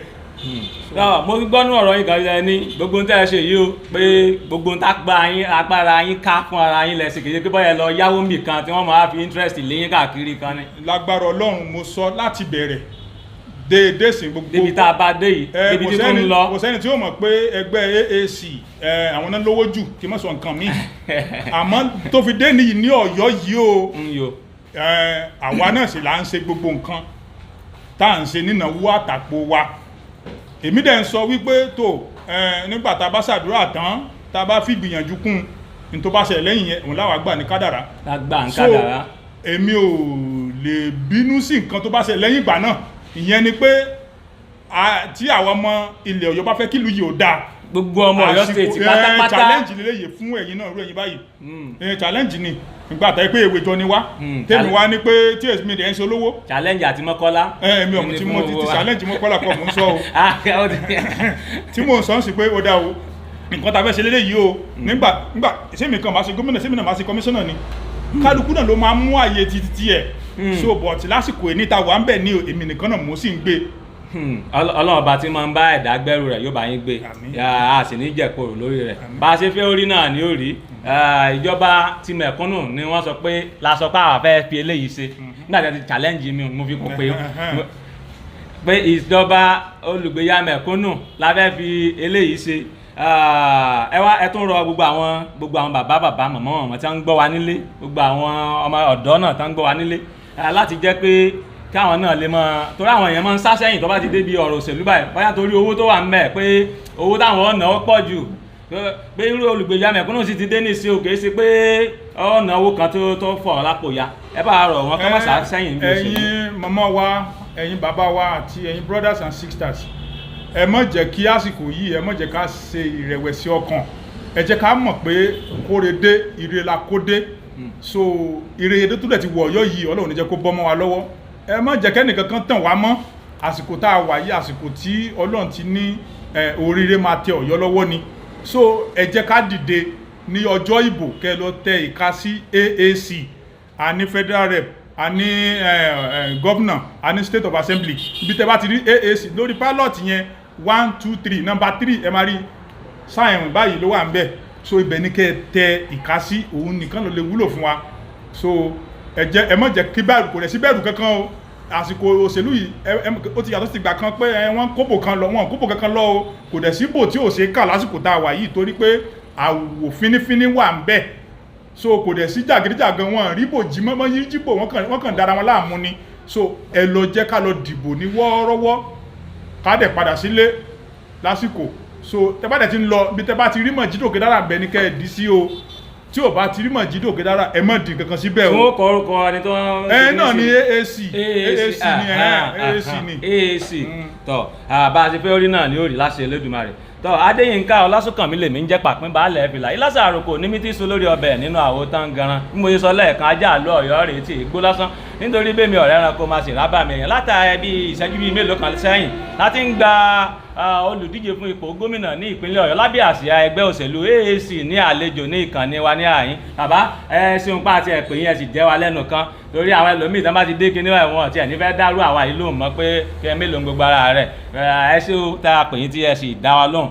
mo gbọ́ nú ọ̀rọ̀ yín kan ní gbogbo ń tẹ́ ẹ ṣe yìí o pé gbogbo ń agbára yín ká fún ara yín lẹ́sìn kìí ṣe pé bọ́yẹ lọ yáwó mì kan tí wọ́n máa fi interest léyìn káàkiri kan ni. lágbára Ọlọ́run mo sọ láti bẹ̀rẹ̀ déédéé sí gbogbo débi tá a bá dé yìí débi tí tó ń lọ. kò sẹ́ni tí ó mọ̀ pé ẹgbẹ́ AAC àwọn náà lówó jù kí n má sọ nǹkan míì àmọ́ tó fi dé nìyí ní Ọ̀yọ́ yìí o àwa náà sì là ń ṣe gbogbo nǹkan tá à ń ṣe nínáwó àtàpò wa èmi dẹ̀ ń sọ wípé tó nígbà tá a bá ṣàdúrà tán tá a bá fi gbìyànjú kún ní tó bá ṣẹlẹ̀ lẹ́yìn yẹn òun láwàá gbà ní kádàrá so èmi ò lè bínú sí nǹkan tó bá ṣẹlẹ̀ lẹ́yìn ìgbà náà ìyẹn ni pé tí àwọn ọmọ ilẹ̀ Ọ̀yọ́ bá fẹ́ kí ìlú yìí ó dáa gbogbo ọmọ Ọ̀yọ́ state pátápátá challenge lélẹ́yìí fún ẹ̀yin náà rú ẹ̀yin báyìí challenge ni nígbà tá pé èwe jọ ni wá tèmi wá ní pé tí èsì mi dẹ̀ ń ṣe olówó challenge àti Mọ́kọ́lá mi ọmọ tí mo ti challenge Mọ́kọ́lá kọ́ mò ń sọ o tí mò ń sọ sí pé ó dá o nǹkan tá a fẹ́ ṣe lélẹ́yìí o nígbà sẹ́mi kan máa ṣe gómìnà sẹ́mi náà máa ṣe kọmíṣánná ni kálukú náà ló máa mú àyè títí ẹ̀ so but lásìkò èní ta wà ń bẹ̀ ní èmi nìkan náà mo sì ń gbé Ọlọ́run ọba tí máa ń bá ẹ̀dá gbẹ́rù rẹ̀ yóò bá yín gbé a sì ní jẹ̀kọ̀rọ̀ lórí rẹ̀ bá a ṣe fẹ́ orí náà ni ó rí ìjọba ti mẹ̀kúnnù ni wọ́n sọ pé la sọ pé àwọn fẹ́ fi eléyìí ṣe nígbà tí wọ́n ti challenge mi mo fi kún pé ìjọba olùgbéyà mẹ̀kúnnù la fẹ́ fi eléyìí ṣe ẹ tún rọ gbogbo àwọn bàbá màmá tí wọ́n ń gbọ́ wa nílé gbogbo àwọn ọmọ ọ̀dọ́ náà tí wọ́n ń gbọ́ wa nílé láti jẹ́ pé káwọn náà lè máa torí àwọn èèyàn máa ń sá sẹ́yìn tó bá ti débi ọ̀rọ̀ òṣèlú báyìí bóyá torí owó tó wà ń bẹ̀ pé owó táwọn ọ̀nà ó pọ̀ jù pé irú olùgbèjà mẹ̀kúnnù sì ti dé ní sí òkè sí pé ọ̀nà owó kan tó fọ̀ lápò ya ẹ bá rọ̀ wọn kọ́ máa sá sẹ́yìn bí òṣèlú. ẹ̀yin màmá wa ẹ̀yin bàbá wa àti ẹ̀yin brothers and sisters ẹ má jẹ́ kí àsìkò yìí ẹ má jẹ́ ká ṣe ìrẹ̀wẹ̀sì ọkàn ẹ jẹ́ ká mọ̀ pé kórede ire la kó dé so ire tó dẹ̀ ti wọ̀ Ọ̀yọ́ yìí Ọlọ́run ní jẹ́ kó bọ́ mọ́ wa lọ́wọ́ ẹ má jẹ́ kẹ́nìkan kan tàn wá mọ́ àsìkò tá a wà yìí àsìkò tí Ọlọ́run ti ní oríire máa tẹ Ọ̀yọ́ lọ́wọ́ ni so ẹ jẹ́ ká dìde ní ọjọ́ ìbò kẹ́ lọ tẹ ìka sí AAC a ní federal rep a ní governor a ní state of assembly ibi tẹ́ bá ti rí AAC lórí pilot yẹn 1 2 3 number 3 ẹ máa rí sáyẹn báyìí ló wà ń bẹ̀ so ibẹ̀ ní kẹ́ tẹ ìka sí òun nìkan ló lè wúlò fún wa so ẹ má jẹ́ kí bẹ̀rù kò rẹ̀ sí bẹ̀rù kankan o àsìkò òṣèlú yìí ó ti yàtọ̀ sí ìgbà kan pé wọ́n kóbò kan lọ wọ́n kóbò kankan lọ o kò dẹ̀ síbò tí ò ṣe kà lásìkò tá a wà yìí torí pé àwò fínífíní wà ń bẹ̀ so kò dẹ̀ sí jàgídíjàgan wọn ríbò jí mọ́mọ́ yí jíbò wọ́n kàn dára wọn láàmú ni so ẹ lọ jẹ́ ká lọ dìbò ní wọ́ọ́rọ́wọ́ ká dẹ̀ padà sílé lásìkò so tẹ́ bá dẹ̀ ti ń lọ bí tẹ́ bá ti rí Mojeed Òkèdára bẹ́ẹ̀ ni kẹ́ ẹ dí sí o tí ò bá ti rí Mojeed Òkèdára ẹ má dín kankan síbẹ̀ o. wọ́n kọ orúkọ ẹni tó ń. náà ni AAC ni tọ́ bá a ti fẹ́ orí náà ni ó rí láṣẹ Elédùmarè tọ́ Adéyínká Ọlásùnkànmí lèmi ń jẹ́ pàpín baálẹ̀ fìlà ìlàsà àròkò ní mítí so lórí ọbẹ̀ nínú àwo tán ganan bí mo ṣe sọ lẹ́ẹ̀kan ajá àlọ́ Ọ̀yọ́ rèé tí ègbó lásán nítorí bẹ́ẹ̀ mi ọ̀rẹ́ ẹranko máa sì rábà mi èèyàn látàrí bí ìṣẹ́jú bíi mélòó kan sẹ́yìn láti ń gba olùdíje fún ipò gómìnà ní ìpínlẹ̀ Ọ̀yọ́ lábẹ́ àsíá ẹgbẹ́ òṣèlú AAC ní àlejò ní ìkànnì wa ní àyín bàbá ẹ ṣeun pa àti ẹ̀pẹ́ yẹn sì jẹ́ wa lẹ́nu kan torí àwọn ẹlòmíì tán bá ti dé kíní ẹ̀wọ̀n tí ẹ̀ ní fẹ́ dárú àwa yìí lóhùn mọ́ pé kí ẹ mélòó gbogbo ara rẹ̀ ẹ ṣe ó tá a pè yín tí ẹ sì dá wa lóhùn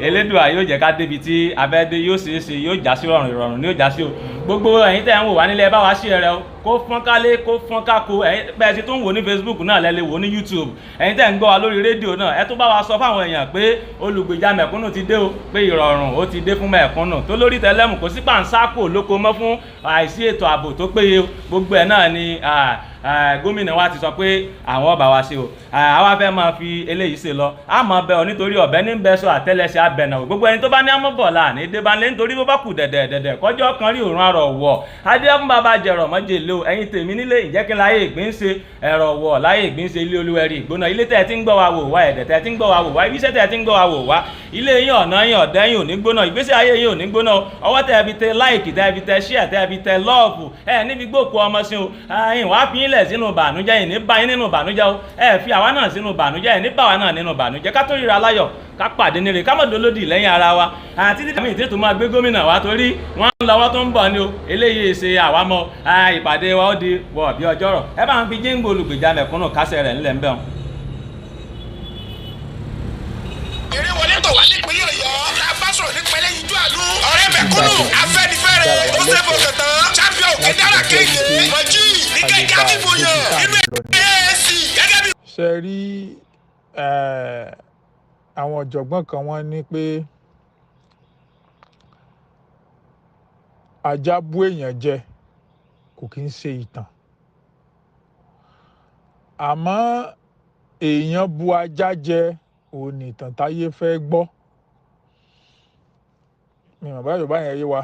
Elédùà yóò jẹ́ ká débi tí abẹ́dé yóò ṣeé ṣe yóò já sí rọrùn ìrọ̀rùn ní yóò já sí o gbogbo ẹ̀yin tẹ́ ń wò wá nílẹ̀ bá wa ṣí ẹ̀rẹ́ o kó fọ́n kálé kó fọ́n kákó ẹ̀yin bẹ́ẹ̀ ti tó ń wò ní Facebook náà lẹ́lẹ́ wò ní YouTube ẹ̀yin tẹ́ ń gbọ́ wa lórí rédíò náà ẹ tún bá wa sọ fáwọn èèyàn pé olùgbèjà mẹ̀kúnnù ti dé o pé ìrọ̀rùn ó ti dé fún mẹ̀kúnnù tó lórí tẹlẹ́mù kò sí pàǹsákò lóko mọ́ fún àìsí ètò ààbò tó péye gbogbo ẹ̀ náà ni gómìnà wa ti sọ pé àwọn ọba wa ṣe o àwa fẹ́ máa fi eléyìí ṣe lọ a máa bẹ ọ nítorí ọ̀bẹ ní bẹ sọ àtẹ́lẹsẹ̀ abẹnà gbogbo ẹni tó bá ní amọbọlá ní débánlé nítorí bó bá kù dẹ̀dẹ̀ kọjọ́ kan rí òrùn àrọ̀ wọ̀ adéhùn bàbá jẹrọ mọ́jèlé o ẹ̀yin tèmi nílé ìjẹ́kí láyé ìgbín ṣe ẹ̀rọ wọ̀ láyé ìgbín ṣe ilé olúwẹ̀rí ìgbóná ilé tẹ̀ tí ń gbọ́ wa wò wá ẹ̀dẹ̀ tẹ̀ tí ń gbọ́ wa wò wá ibiṣẹ́ tẹ̀ tí ń gbọ́ wa wò wá ilé yín ọ̀nà yín ọ̀dẹ́ yín ò ní gbóná ìgbésí ayé yín ò ní gbóná ọwọ́ tẹ̀ fi tẹ láìkì tẹ̀ fi tẹ ṣíà tẹ̀ fi tẹ lọ́ọ̀fù níbi gbòkú ọmọ sí o ẹ̀yin wàá fi yín lẹ̀ sínú bànújẹ́ yìí ní báyìí nínú bànújẹ́ o fi àwa náà sínú bànújẹ́ yìí ní báwa náà nínú bànújẹ́ ká tó ríra láyọ̀ ká pàdé níre ká mọ̀ dolódì lẹ́yìn ara wa àti títí àmì ìtètò máa gbé gómìnà wa torí wọ́n ń lọ́wọ́ tó ń bọ̀ ni o eléyìí ṣe àwa mọ́ ìpàdé wa ó di wọ̀ bí ọjọ́rọ̀ ẹ bá ń fi jíǹgbò olùgbèjà mẹ̀kúnnù kásẹ̀ rẹ̀ ńlẹ̀ ń bẹ̀ wọn. eré wọlé tó wà nípínlẹ̀ Ọ̀yọ́ la bá sọ̀rọ̀ nípínlẹ̀ yíjú àánú ọ̀rẹ́ mẹ̀kúnnù Afẹ́nifẹ́re ó ṣe fọkàn tán champion Òkèdára Kehinde Mojeed ní kẹ́kẹ́ àbíbòyàn nínú AAC gẹ́gẹ́ bí. ṣe rí àwọn ọ̀jọ̀gbọ́n kan wọ́n ní pé ajá bú èèyàn jẹ kò kí ń ṣe ìtàn àmọ́ èèyàn bu ajá jẹ òun ní ìtàn táyé fẹ́ gbọ́ mi ò bá Yorùbá yẹn yé wa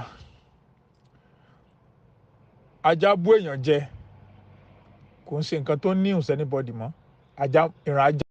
ajá bú èèyàn jẹ kò ń ṣe nǹkan tó ní ìhùn sẹ́nibọ́dì mọ́ ìran ajá.